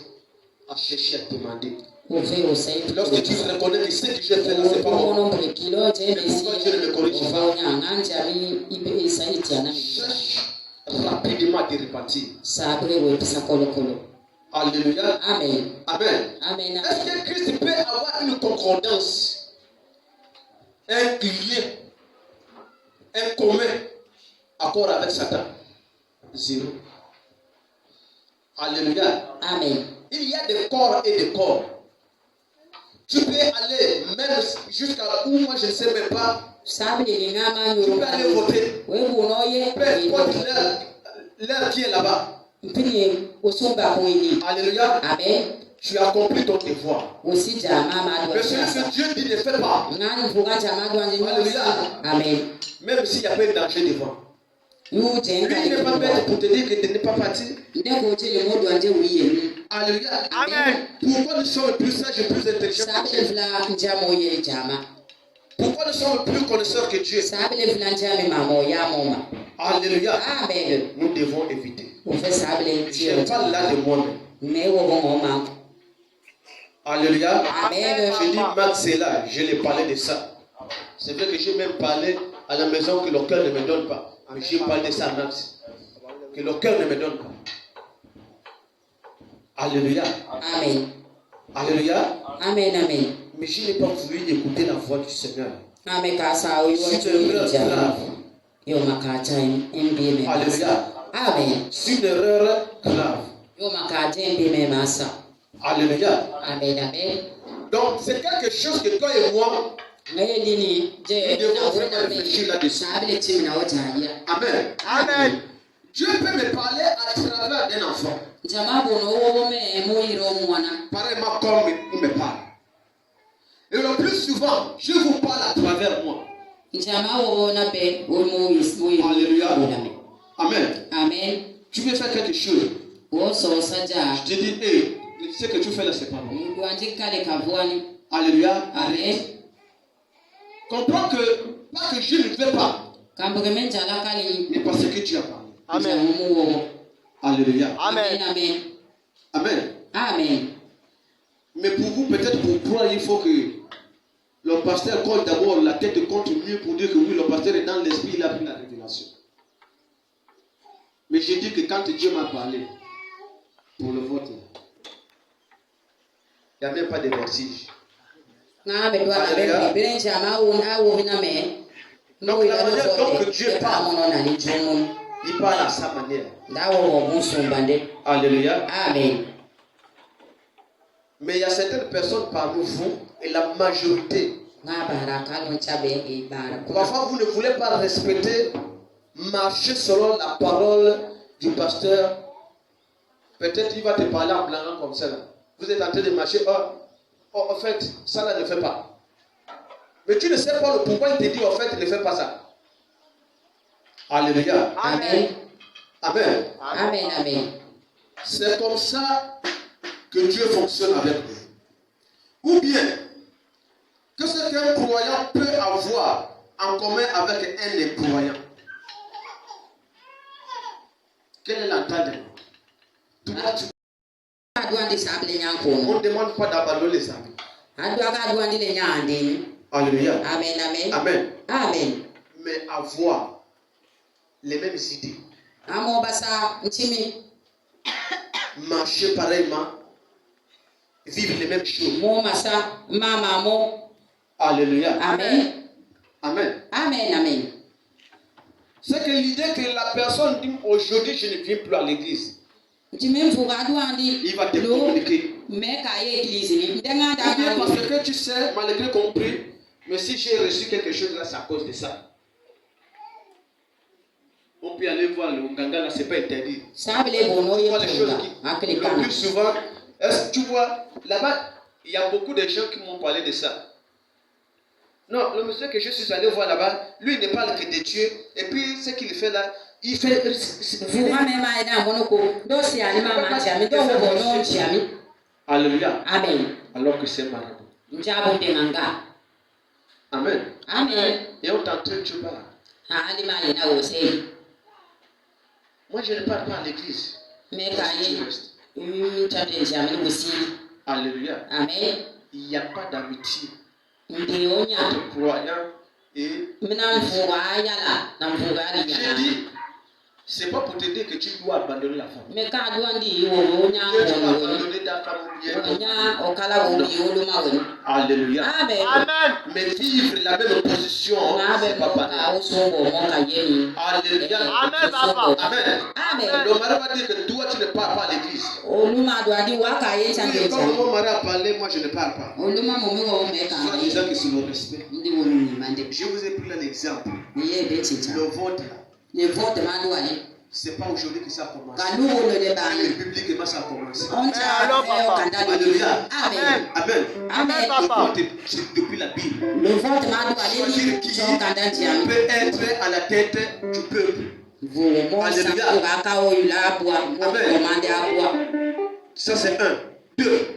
à chercher à demander. Ove osai. Lorsque tu reconnais que ce que je fais là, c'est pas bon, Mais pourquoi Dieu ne me corrige pas? Cherche rapidement à te repentir. Sabre we pisa kolo kolo. Alléluia. Amen. Amen. Amen. Est-ce que Christ peut avoir une concordance, un lien, un commun accord avec Satan? Zéro. Alléluia. Amen. Il y a des corps et des corps. Tu peux aller même jusqu'à où moi je ne sais même pas. Sabre ni ngama Tu nyoro. peux aller voter. We bunoye. Peu importe l'heure qui est là-bas. Mpini osumba koini. Alléluia. Amen. Tu as accompli ton devoir. Aussi jama ma Mais celui que Dieu dit ne fait pas. ngani vuga jama do anje. Alléluia. Amen. Même s'il y a pas de danger devant. Yu Lui jenga. il n'est pas bête pour te dire que tu n'es pas parti. Ndeko tele modo anje wiye. Alléluia. Amen. Pourquoi nous sommes plus sages et plus intelligents que Sabre Dieu? vla njamo ye jama. Pourquoi nous sommes plus connaisseurs que Dieu? Sabre vla njame mamo ya moma. Alléluia. Amen. Nous devons éviter. On fait sabre Je parle là de moi-même. mais wo bon mama. Alléluia. Amen. Je dis Max c'est là, je l'ai parlé de ça. C'est vrai que j'ai même parlé à la maison que le cœur ne me donne pas. Mais j'ai parlé de ça à Max. Que le cœur ne me donne pas. Alléluia. Amen. Alléluia. Amen. Amen. Mais je n'ai pas voulu écouter la voix du Seigneur. Amen. Kasa o yo C'est une erreur grave. yo makata mbi me. Alléluia. Amen. C'est une erreur grave. Yo makata mbi me masa. Alléluia. Amen. Amen. Donc c'est quelque chose que toi et moi, Ngaye nini je nous devons na vraiment wena réfléchir me. là-dessus. Sabre timi na otaria. Amen. Amen. Dieu peut me parler à travers un enfant. Jama bono wo me mo iro mwana. Pareillement comme il me parle. Et le plus souvent, je vous parle à travers moi. Jama wo na be wo mo iro. Alléluia. Amen. Amen. Amen. Tu veux faire quelque chose. Wo so saja. Je te dis, hé, ce que tu fais là, c'est pas bon. Ngwanje kale kavwani. Alléluia. Amen. Comprends que, pas que je ne veux pas, Kambuke menjala kali. mais parce que tu as parlé. Amen. Alléluia. Amen. Amen. Amen. Amen. Amen. Mais pour vous, peut-être pour croire, il faut que le pasteur colle d'abord la tête contre lui pour dire que oui, le pasteur est dans l'esprit, il a pris la révélation. Mais j'ai dit que quand Dieu m'a parlé pour le vote, il n'y a même pas de vertige. Na be do na be be jama wo na wo na me. Donc la manière dont Dieu parle, Mono na ni jomo. il parle à sa manière. Da wo wo musumbande. Alléluia. Amen. Mais il y a certaines personnes parmi vous, et la majorité, Na baraka no chabe e baraka. parfois vous ne voulez pas respecter, marcher selon la parole du pasteur. Peut-être il va te parler en blanc comme ça. Là. Vous êtes en train de marcher. En fait, ça là ne fait pas. Mais tu ne sais pas le pourquoi il te dit en fait ne fais pas ça. Alléluia. Amen. Amen. Amen. Amen. C'est comme ça que Dieu fonctionne avec nous. Ou bien, que ce qu'un croyant peut avoir en commun avec un incroyant. Quel est l'entendement? Adwandi sable nyanko. On ne demande pas d'abandonner les amis. Adwaga adwandi le nyande. Alléluia. Amen. Amen. Amen. Amen. Mais avoir les mêmes idées, Amo basa ntimi. marcher pareillement, vivre les mêmes choses. Mo masa mama mo. Alléluia. Amen. Amen. Amen. Amen. C'est que l'idée que la personne dit aujourd'hui je ne viens plus à l'église, Ntimi mfuga adwandi. il va te communiquer. Mais kaye église ni. Ndenga Ou bien da. parce que tu sais, malgré compris, mais si j'ai reçu quelque chose là, c'est à cause de ça. On peut aller voir le Nganga, là, c'est pas interdit. Sabele bono Tu ye vois les choses punga. qui. Akili Le kana. plus souvent, est-ce que tu vois, là-bas, il y a beaucoup de gens qui m'ont parlé de ça. Non, le monsieur que je suis allé voir là-bas, lui, il ne parle que de Dieu. Et puis, ce qu'il fait là, il fait. Vuga mema ina monoko. Do si ani mama chami, do wo bono chami. Alléluia. Amen. Alors que c'est marabout. Njabo de manga. Amen. Amen. Et on t'entraîne, tu parles. Ha ali ma ina wo sei. Moi, je ne parle pas à l'église. Me Toi, ka si tu yi. restes. Chapte chami wusi. Alléluia. Amen. Il n'y a pas d'amitié Ndi onya. entre croyants et. Mina mfuga yala na mfuga ali J'ai yana. dit, c'est pas pour te dire que tu dois abandonner la femme. Me ka duandi wo onya Dieu, tu vas wo. abandonner ta femme ou bien ton Onya mari. okala wo bi wo ma wo. Alléluia. Amen. Mais vivre la même position, Na be c'est pas mo pareil. ka wo so bo mo ka yemi. Alléluia. Amen, papa. Amen. Amen. Le mari va dire que toi, tu ne parles pas à l'église. Oluma do adi wa ka ye Oui, chande quand chande. mon mari a parlé, moi je ne parle pas. Oluma mo mi wo me ka Soit ye. disant que c'est le respect. Ndi wo ni mande. Je vous ai pris un exemple. Ni ye be chicha. Le vote là, Ne vote ma do ali. c'est pas aujourd'hui que ça a commencé. Ka nu wo le de ba Mais ni. bibliquement, ça a commencé. On cha e o kanda do. Alléluia. Amen. Amen. Amen. Le vote, c'est depuis la Bible. Le vote ma do ali Choisir ni qui so kanda jami. peut être à la tête du peuple. Vous mo sa ko ga ka o ila bua mo Amen. commande a bua. Ça, c'est un. Deux,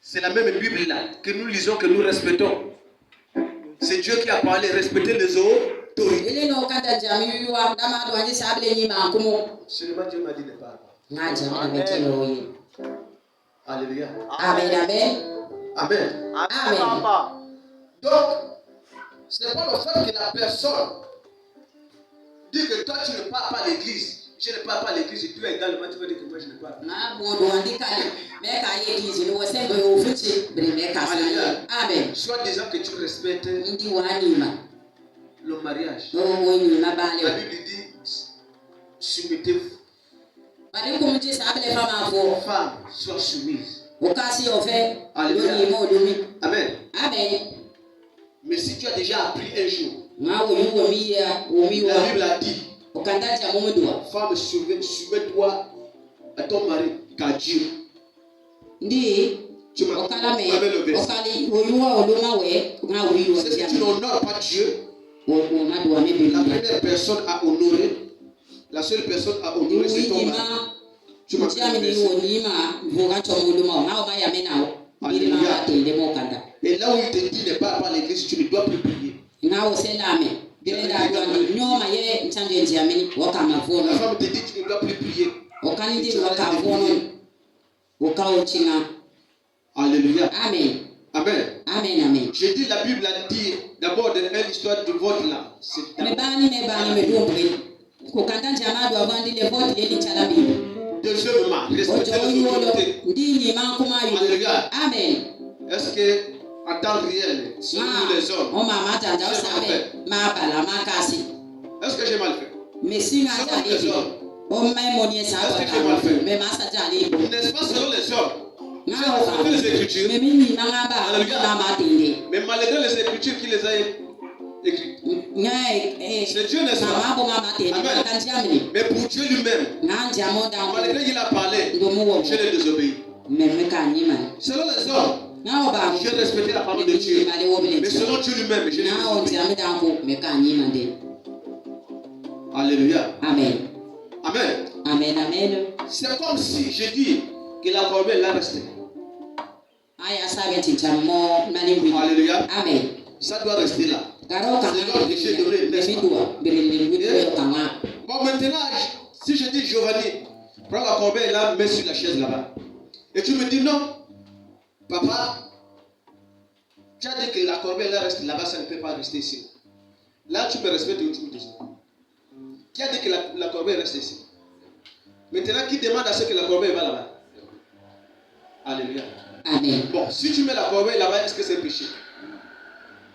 c'est la même Bible là que nous lisons, que nous respectons. C'est Dieu qui a parlé, respecter les autorités. Ile no kanda jami yuwa na ma do ani sabele ni ma kumo. Seulement Dieu m'a dit de parler. Na jami na metelo yi. Alléluia. Amen. Amen. Amen. Amen. Papa. Donc, ce n'est pas le fait que la personne dit que toi tu ne parles pas à l'église. Je ne parle pas à l'église et toi également tu vas dire que moi je ne parle pas. Na bodo andi kale me ka ye kizi ni wose be ofuchi bre me ka sa. Amen. Soit disant que tu respectes Ndi wani ma. le mariage. O wo ni ma La bale. Bible dit soumettez-vous. Bari ko mji sabele fa ma fo. Femme, sois soumise. O ka si o fe. Alléluia. Lo ni mo do mi. Amen. Amen. Mais si tu as déjà appris un jour, Na wo yu wo mi ya wo mi la wa. Bible a dit, O kanda ja mo do. femme, soumets-toi à ton mari, car Dieu. Ndi Tu m'as okala me le verset. okali wo yu wa o lo ma we na wo yu wa C'est ja. que tu n'honores pas Dieu. O ma do me be. La première personne à honorer, la seule personne à honorer, c'est ton mari. Tu m'as Mtiami le ni verset. wo ni ma voga chomudu ma na o ma ya me na o. Ni ma Alléluia. te de mo kanda. Et là où il te dit ne pas à l'église, tu ne dois plus prier. Na o se la me. Gele da do ni nyoma ye nchanje njiamini wo ka ma vo La no. femme te dit tu ne dois plus prier. O kan ndi wo ka vo no. O ka o chinga. Alléluia. Amen. Amen. Amen amen. Je dis la Bible a dit d'abord de l'histoire du vote là. C'est Me d'abord. bani me do bre. Ko kanda njama do avandi le vote ye ni chala bi. Deuxièmement, O respecter jo les yu wo autorités. ndi ni ma kuma yu. Alléluia. Amen. Est-ce que en temps réel, sur nous les hommes, O mama tanda o sabe. Ma bala ma kasi. est-ce que j'ai mal fait? Messi nga Selon les jale. hommes, O mai monie sa Est-ce ba que j'ai mal fait? me ma sa jale. n'est-ce pas selon les hommes? Na J'ai o respecté les Écritures, me mi na nga ba Alléluia. na ma tinde. mais malgré les Écritures qui les a écrites. Nga C'est Dieu, n'est-ce na pas? ma bo ma ma tinde. Amen. Ka jamini. Mais pour Dieu lui-même, Na jamo da. malgré qu'il a parlé, Ndo mo wo. je l'ai désobéi. Me ka ni ma. Selon les hommes, Na o ba. j'ai respecté la parole de Dieu. Ma le wo bele. Mais selon Dieu lui-même, je l'ai Na o désobéi. jami da ko me ka ni ma de. Alléluia. Amen. Amen. Amen amen. C'est comme si je dis que la corbeille là restait. Aya sabe tichamo na ni. Alléluia. Amen. Ça doit rester là. Garo ka C'est l'ordre que j'ai donné, n'est-ce pas? Bon, maintenant, si je dis Giovanni, prends la corbeille là, mets sur la chaise là-bas. Et tu me dis non, papa, tu as dit que la corbeille là reste là-bas, ça ne peut pas rester ici. Là, tu me respectes et tu me dis. Qui a dit que la corbeille reste ici? Maintenant, qui demande à ce que la corbeille va là-bas? Alléluia. Amen. Bon, si tu mets la corbeille là-bas, est-ce que c'est péché?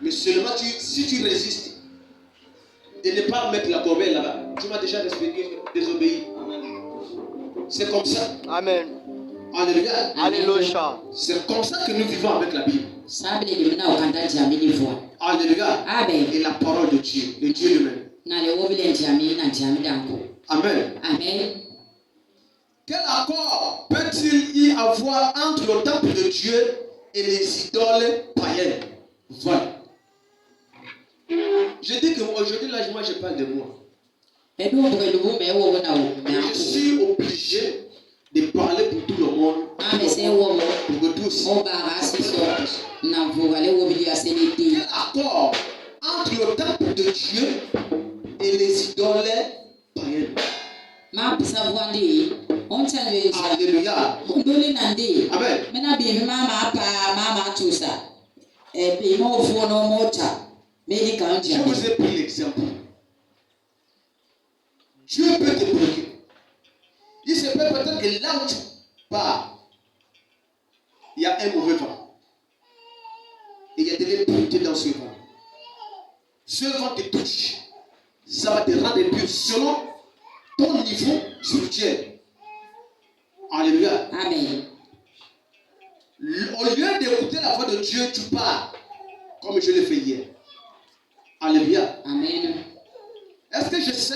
Mais seulement si tu résistes de ne pas mettre la corbeille là-bas, tu m'as déjà respecté, désobéi. C'est comme ça. Amen. Alléluia. Alléluia. C'est comme ça que nous vivons avec la Bible. Sabele de mena okanda jamini voa. Alléluia. Amen. Et la parole de Dieu lui-même. na le wobile ntiami na ntiami danko. Amen. Amen. Quel accord peut-il y avoir entre le temple de Dieu et les idoles païennes? Voilà. Je dis que aujourd'hui, là, moi, je parle de moi. Et Je suis obligé de parler pour tout le monde. Pour que tous. Quel accord entre le temple de Dieu et les idoles païennes? Alléluia. Amen. Je vous ai pris l'exemple. Dieu peut te bloquer. Il se peut peut-être que là où tu pars, il y a un mauvais vent. Et il y a de l'impureté dans ce vent. Ce vent te touche. Ça va te rendre impur selon ton niveau spirituel. Alléluia. Amen. Au lieu d'écouter la voix de Dieu, tu pars. Comme je l'ai fait hier. Alléluia. Amen. Est-ce que je sais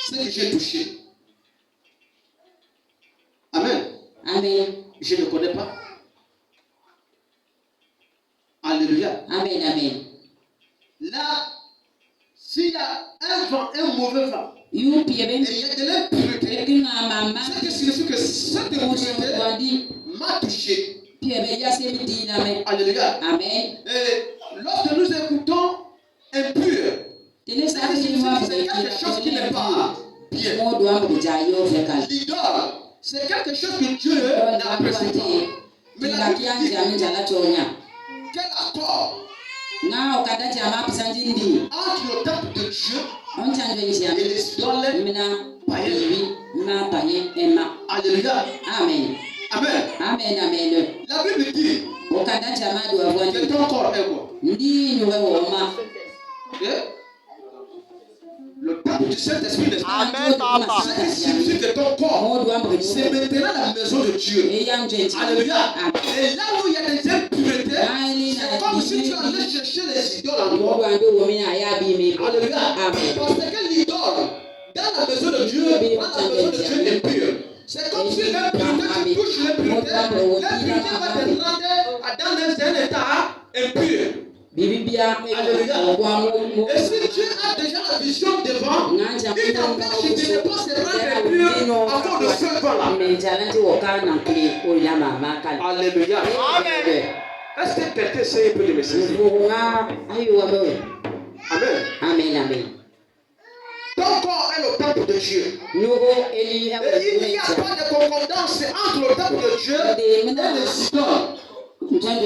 ce que j'ai touché? Amen. Amen. Je ne connais pas. Alléluia. Amen. Amen. Là, s'il y a un vent, un mauvais vent, et il y a de l'impureté, ce qui signifie que cette impureté m'a touché. Alléluia. Amen. Et lorsque nous écoutons impur, c'est quelque chose qui n'est pas bien. L'idole, c'est quelque chose que Dieu n'apprécie pas. Mais la Bible dit, quel accord entre le temple de Dieu et les idoles païennes. Alléluia. Amen. Amen. Amen. Amen. La Bible dit que ton corps est quoi? Le temple du Saint-Esprit, n'est-ce pas? Amen, Papa. Ce qui signifie que ton corps, c'est maintenant la maison de Dieu. Alléluia. Et là où il y a des impuretés, c'est comme si tu allais chercher les idoles en toi. Alléluia. Parce que l'idole, dans la maison de Dieu, dans la maison de Dieu est pure. C'est comme si l'impureté, tu touches l'impureté va te rendre dans un état impur. Alléluia. Et si Dieu a déjà la vision devant, il t'empêche de ne pas se rendre impur à cause de ce vent-là. Alléluia. Amen. Est-ce que quelqu'un essaie un peu de me saisir? Amen. Amen. Amen. Ton corps est le temple de Dieu. Et il n'y a pas de concordance entre le temple de Dieu et les idoles.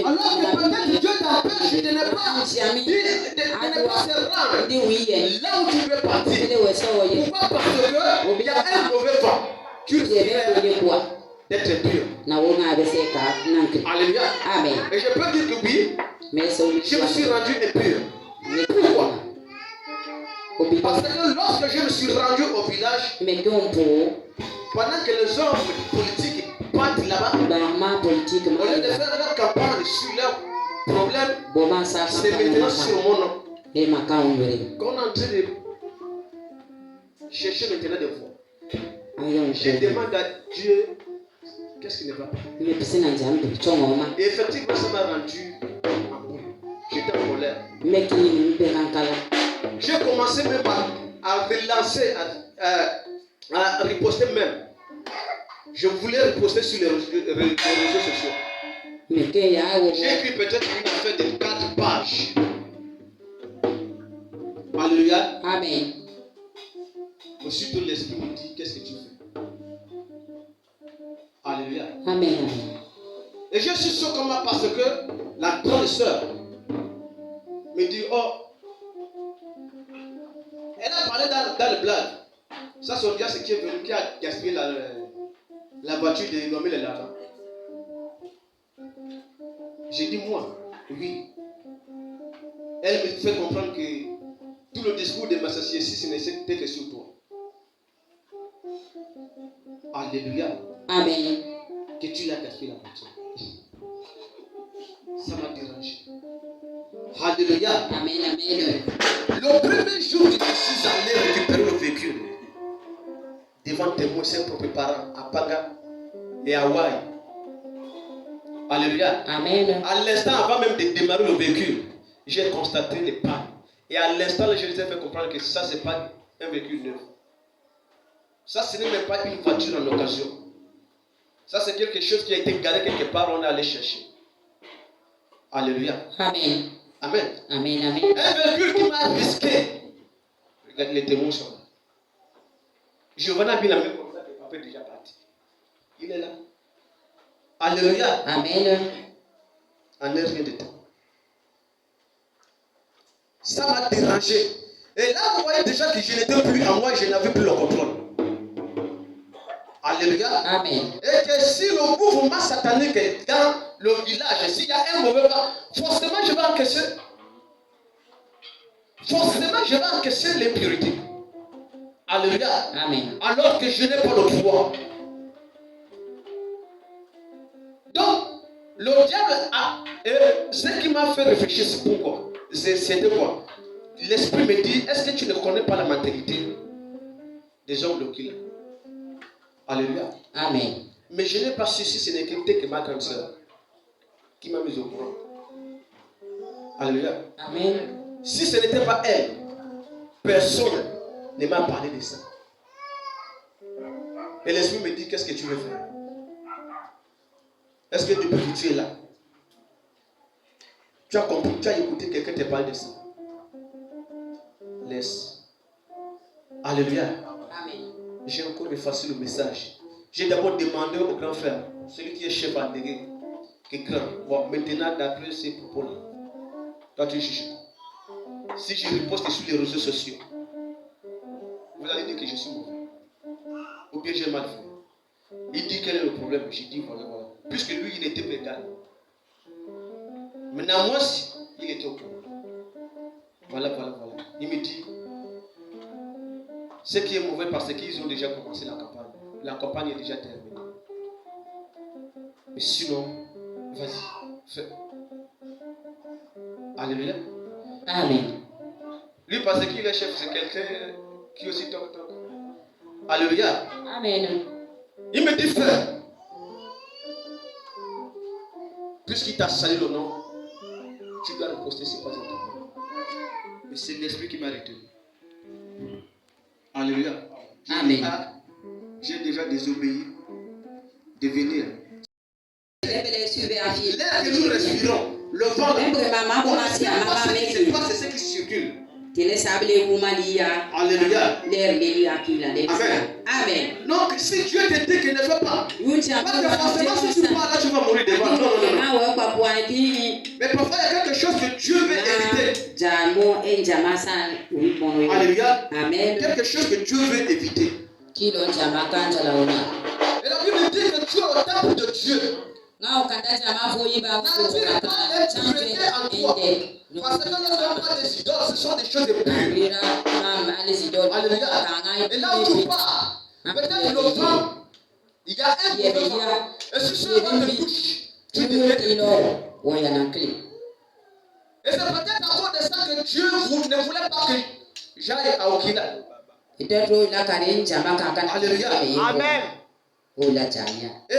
Alors que peut-être Dieu t'empêche de ne pas se rendre là où tu veux partir. Pourquoi? Parce qu'il y a un mauvais vent qui risque d'être pur. Alléluia. Amen. Et je peux dire que oui, je me suis rendu impur. Pourquoi? Parce que lorsque je me suis rendu au village, pendant que les hommes politiques partent là-bas, au lieu de faire leur campagne sur leurs problèmes, c'est maintenant sur mon nom qu'on est en train de chercher maintenant des voix. Je demande à Dieu qu'est-ce qui ne va pas. Et effectivement, ça m'a rendu en boule. J'étais en colère. J'ai commencé même à relancer, à riposter même. Je voulais riposter sur les réseaux sociaux. J'ai écrit peut-être une affaire de 4 pages. Alléluia. Amen. Aussitôt l'esprit me dit, qu'est-ce que tu fais? Alléluia. Amen. Et je suis sûr comment parce que la grande sœur me dit, oh, elle a parlé dans le blague. Ça, c'est bien ce qui est venu, qui a gaspillé la voiture de Nomé le Lala. J'ai dit, moi, oui. Elle me fait comprendre que tout le discours de ma société, ce n'était que sur toi. Alléluia. Amen. Que tu l'as gaspillé la voiture. Ça m'a dérangé. Alléluia. Amen, amen. Le premier jour que je suis allé récupérer le véhicule, devant témoins, ses propres parents, à Paga et à Hawaï. Alléluia. Amen. À l'instant, avant même de démarrer le véhicule, j'ai constaté les pannes. Et à l'instant, je les ai fait comprendre que ça, ce n'est pas un véhicule neuf. Ça, ce n'est même pas une voiture en occasion. Ça, c'est quelque chose qui a été garé quelque part, on est allé chercher. Alléluia. Amen. Amen. Amen, amen. Un véhicule qui m'a risqué. Regarde, les témoins sont là. Giovanna a mis la main comme ça, le papa est déjà parti. Il est là. Alléluia. Amen. En un rien de temps. Ça m'a dérangé. Et là, vous voyez déjà que je n'étais plus à moi, je n'avais plus le contrôle. Alléluia. Amen. Et que si le mouvement satanique est dans le village, s'il y a un mauvais vent, forcément je vais encaisser. Forcément je vais encaisser l'impurité. Alléluia. Amen. Alors que je n'ai pas le pouvoir. Donc, le diable a. Ce qui m'a fait réfléchir, c'est pourquoi. C'était quoi? L'esprit me dit, est-ce que tu ne connais pas la mentalité des hommes de Kila? Alléluia. Amen. Mais je n'ai pas su si ce n'était que ma grande sœur qui m'a mis au courant. Alléluia. Amen. Si ce n'était pas elle, personne ne m'a parlé de ça. Et l'esprit me dit, qu'est-ce que tu veux faire? Est-ce que depuis que tu es là, tu as compris, tu as écouté quelqu'un te parler de ça? Laisse. Alléluia. Amen. J'ai encore effacé le message. J'ai d'abord demandé au grand frère, celui qui est chef à Dégué, que grand. Bon, maintenant, d'après ces propos-là, toi tu juges. Si je riposte sur les réseaux sociaux, vous allez dire que je suis mauvais. Ou bien j'ai mal fait. Il dit quel est le problème. J'ai dit voilà. Puisque lui, il était pédale. Maintenant, moi aussi, il était au courant. Voilà. Il me dit, ce qui est mauvais parce qu'ils ont déjà commencé la campagne. La campagne est déjà terminée. Mais sinon, vas-y, fais. Alléluia. Amen. Lui, parce qu'il est chef, c'est quelqu'un qui aussi toc. Alléluia. Amen. Il me dit, frère, puisqu'il t'a sali le nom, tu dois reposter, c'est pas important. Mais c'est l'esprit qui m'a retenu. Alléluia. Amen. J'ai déjà désobéi de venir. L'air que nous respirons, le vent, on ne sait pas ce qui se passe, c'est ce qui circule. Alléluia. Amen. Donc, si Dieu te dit qu'il ne fait pas, parce que forcément, si tu parles là, tu vas mourir devant. Non. Mais parfois, il y a quelque chose que Dieu veut éviter. Alléluia. Amen. Quelque chose que Dieu veut éviter. Et la Bible dit que tu es au temple de Dieu. N'attire pas l'impureté en toi. Parce que lorsqu'on parle des idoles, ce sont des choses impures. Alléluia. Et là où tu pars, peut-être le vent, il y a un mauvais vent. Et si ce vent te touche, tu deviens impur. Et c'est peut-être à cause de ça que Dieu ne voulait pas que j'aille à Okina. Alléluia. Amen. Et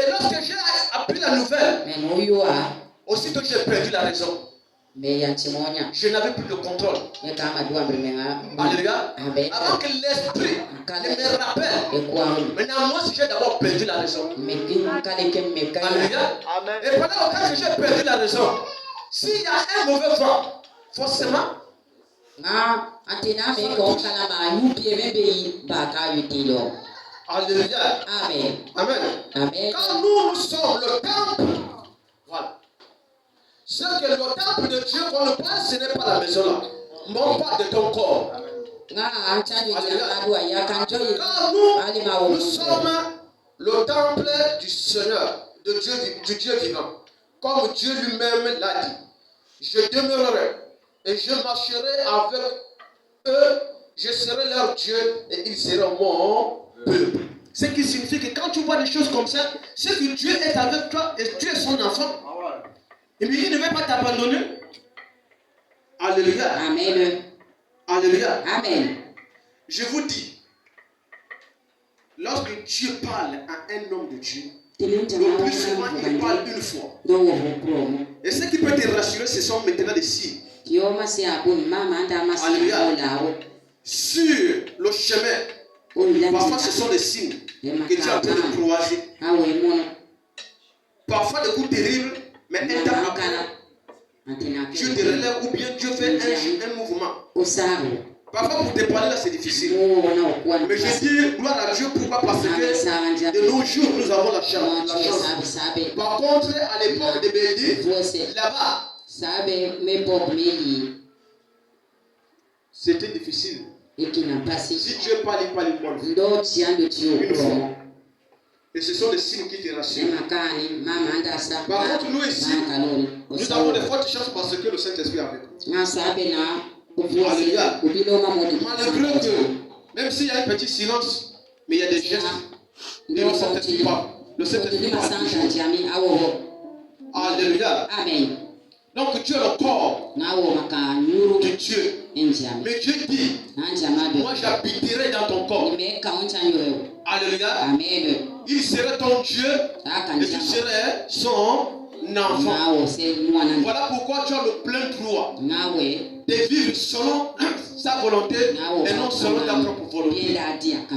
lorsque j'ai appris la nouvelle, aussitôt j'ai perdu la raison. Je n'avais plus le contrôle. Alléluia. Avant que l'esprit ne me rappelle. Maintenant, moi, si j'ai d'abord perdu la raison. Alléluia. Et pendant que j'ai perdu la raison, s'il y a un mauvais vent, forcément, alléluia. Amen. Amen. Amen. Quand nous sommes le temple, voilà. Ce que le temple de Dieu qu'on le pense, ce n'est pas la maison là. Non pas de ton corps. Quand nous sommes le temple du Seigneur, du Dieu vivant, comme Dieu lui-même l'a dit, je demeurerai et je marcherai avec eux, je serai leur Dieu et ils seront mon peuple. Ce qui signifie que quand tu vois des choses comme ça, c'est que Dieu est avec toi et tu es son enfant. Et puis il ne veut pas t'abandonner. Alléluia. Amen. Alléluia. Amen. Je vous dis, lorsque Dieu parle à un homme de Dieu, le plus souvent il parle une fois. Et ce qui peut te rassurer, ce sont maintenant des signes. Alléluia. Sur le chemin, parfois ce sont des signes que tu es en train de croiser. Parfois des coups terribles, mais un temps après, Dieu te relève ou bien Dieu fait un mouvement. Parfois pour te parler là c'est difficile. Mais je dis gloire à Dieu, pourquoi? Parce que de nos jours nous avons la chance. Par contre à l'époque de Bédi, là-bas, c'était difficile. Si Dieu parle, il parle une fois. Et ce sont des signes qui te rassurent. Par contre, nous ici, nous avons de fortes chances parce que le Saint-Esprit est avec nous. Alléluia. Malgré que, même s'il y a un petit silence, mais il y a des gestes. Et le Saint-Esprit parle. Le Saint-Esprit parle toujours. Alléluia. Amen. Donc Dieu est le corps de Dieu. Mais Dieu dit, moi j'habiterai dans ton corps. Alléluia. Amen. Il serait ton Dieu et tu serais son enfant. Voilà pourquoi tu as le plein droit de vivre selon sa volonté et non selon ta propre volonté.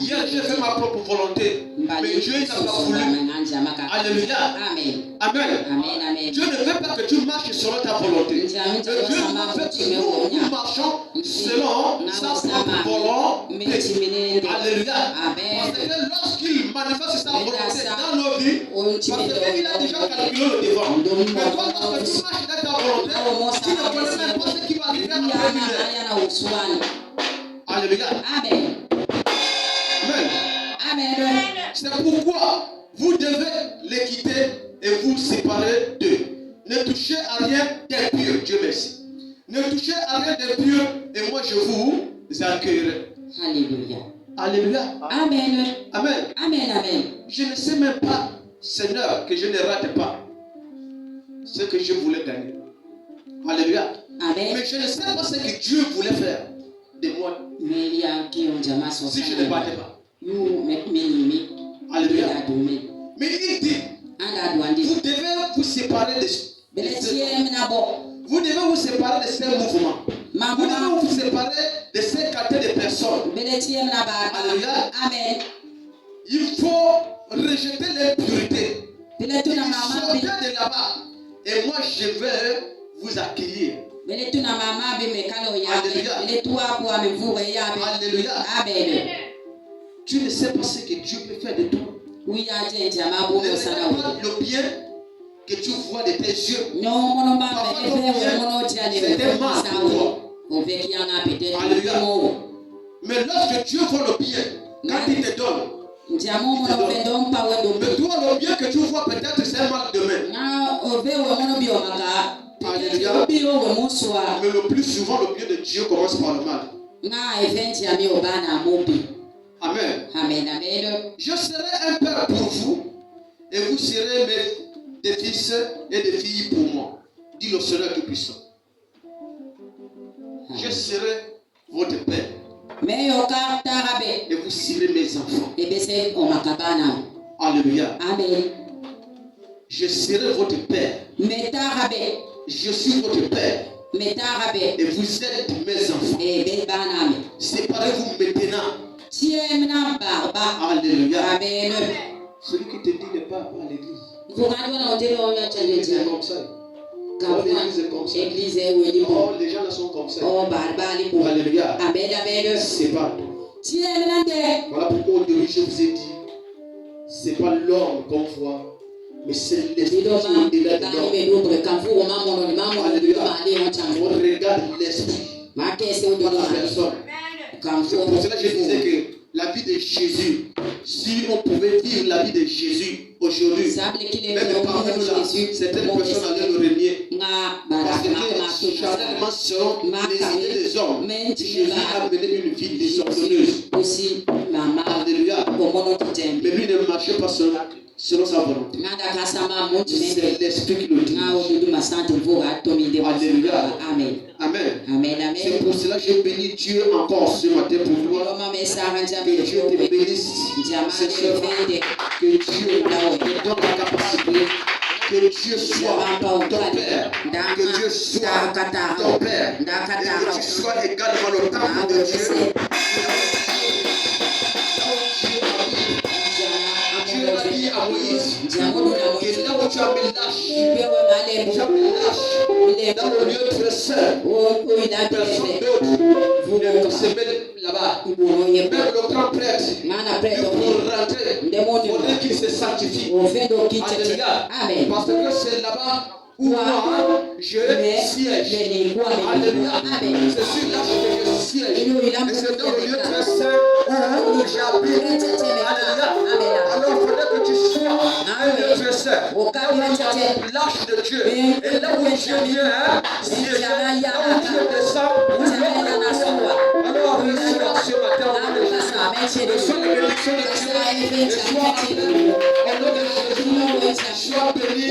Hier j'ai fait ma propre volonté, mais Dieu il n'a pas voulu. Alléluia. Amen. Dieu ne veut pas que tu marches selon ta volonté. Dieu veut que nous marchons selon sa propre volonté. Alléluia. Parce que lorsqu'il manifeste sa volonté dans nos vies, parce qu'il a déjà calculé le devant. Mais toi, lorsque tu marches dans ta volonté, tu ne connais même pas ce qui va arriver à la Alléluia. Amen. Amen. C'est pourquoi vous devez les quitter et vous séparer d'eux. Ne touchez à rien d'impur. Dieu merci. Ne touchez à rien d'impur et moi je vous accueillerai. Alléluia. Alléluia. Amen. Amen. Amen. Je ne sais même pas, Seigneur, que je ne rate pas ce que je voulais gagner. Alléluia. Amen. Mais je ne sais pas ce que Dieu voulait faire de moi si je ne battais pas. Alléluia. Mais il dit, vous devez vous séparer de vous devez vous séparer de ces mouvements. Vous devez vous séparer de ces catégories de personnes. Alléluia. Amen. Il faut rejeter l'impureté. Il dit, sortez de là-bas. Et moi je vais vous accueillir. Alléluia. Amen. Tu ne sais pas ce que Dieu peut faire de toi. Ne regarde pas le bien que tu vois de tes yeux. Parfois ton bien, c'est un mal pour toi. Alléluia. Mais lorsque Dieu voit le bien, quand il te donne, il te donne. Mais toi, le bien que tu vois peut-être c'est un mal demain. Alléluia. Mais le plus souvent, le bien de Dieu commence par le mal. Amen. Je serai un père pour vous et vous serez des fils et des filles pour moi, dit le Seigneur Tout-Puissant. Je serai votre père et vous serez mes enfants. Alléluia. Amen. Je serai votre père. Je suis votre père. Et vous êtes mes enfants. Séparez-vous maintenant. Alléluia. Amen. Celui qui te dit ne pas à l'église. L'église est comme ça. Oh, l'église est comme ça. Oh, les gens là sont comme ça. Alléluia. C'est pas toi. Voilà pourquoi au début je vous ai dit, c'est pas l'homme qu'on voit, mais c'est l'esprit qui est au-delà de l'homme. Alléluia. On regarde l'esprit de la personne. C'est pour cela que je disais que la vie de Jésus, si on pouvait vivre la vie de Jésus aujourd'hui, même parmi nous là, certaines personnes allaient le renier. Parce que charnellement selon les idées des hommes, Jésus a mené une vie désordonneuse. Alléluia. Mais lui ne marchait pas seul. selon sa volonté. ngada kasama mutu C'est nende l'esprit qui le dit. ngao dudu masante mvoga tomide Alléluia. amen Amen. amen C'est amen pour cela que j'ai béni Dieu encore ce matin pour toi. koma mesara Que njambe Dieu te bénisse. C'est seulement fede que Dieu te donne la capacité. Que Dieu soit ton Père. Que Dieu soit ton Père. Et que tu sois également le temple de Dieu. Dieu a dit à Moïse que là où tu as mis l'arche, dans le lieu très saint, personne d'autre ne se met là-bas. Même le grand prêtre, pour rentrer, il faudrait qu'il se sanctifie. Alléluia. Parce que c'est là-bas où moi je siège. Alléluia. C'est sur l'arche que je siège. Et c'est dans le lieu très saint où j'habite. Alléluia. Alors il faudrait que tu sois un lieu très saint. Là où tu as l'arche de Dieu. Et là où je viens, siéger. Là où Dieu descend. Alors reçois ce matin au nom de Jésus. Reçois la bénédiction de Dieu. Reçois au nom de Jésus. Sois béni.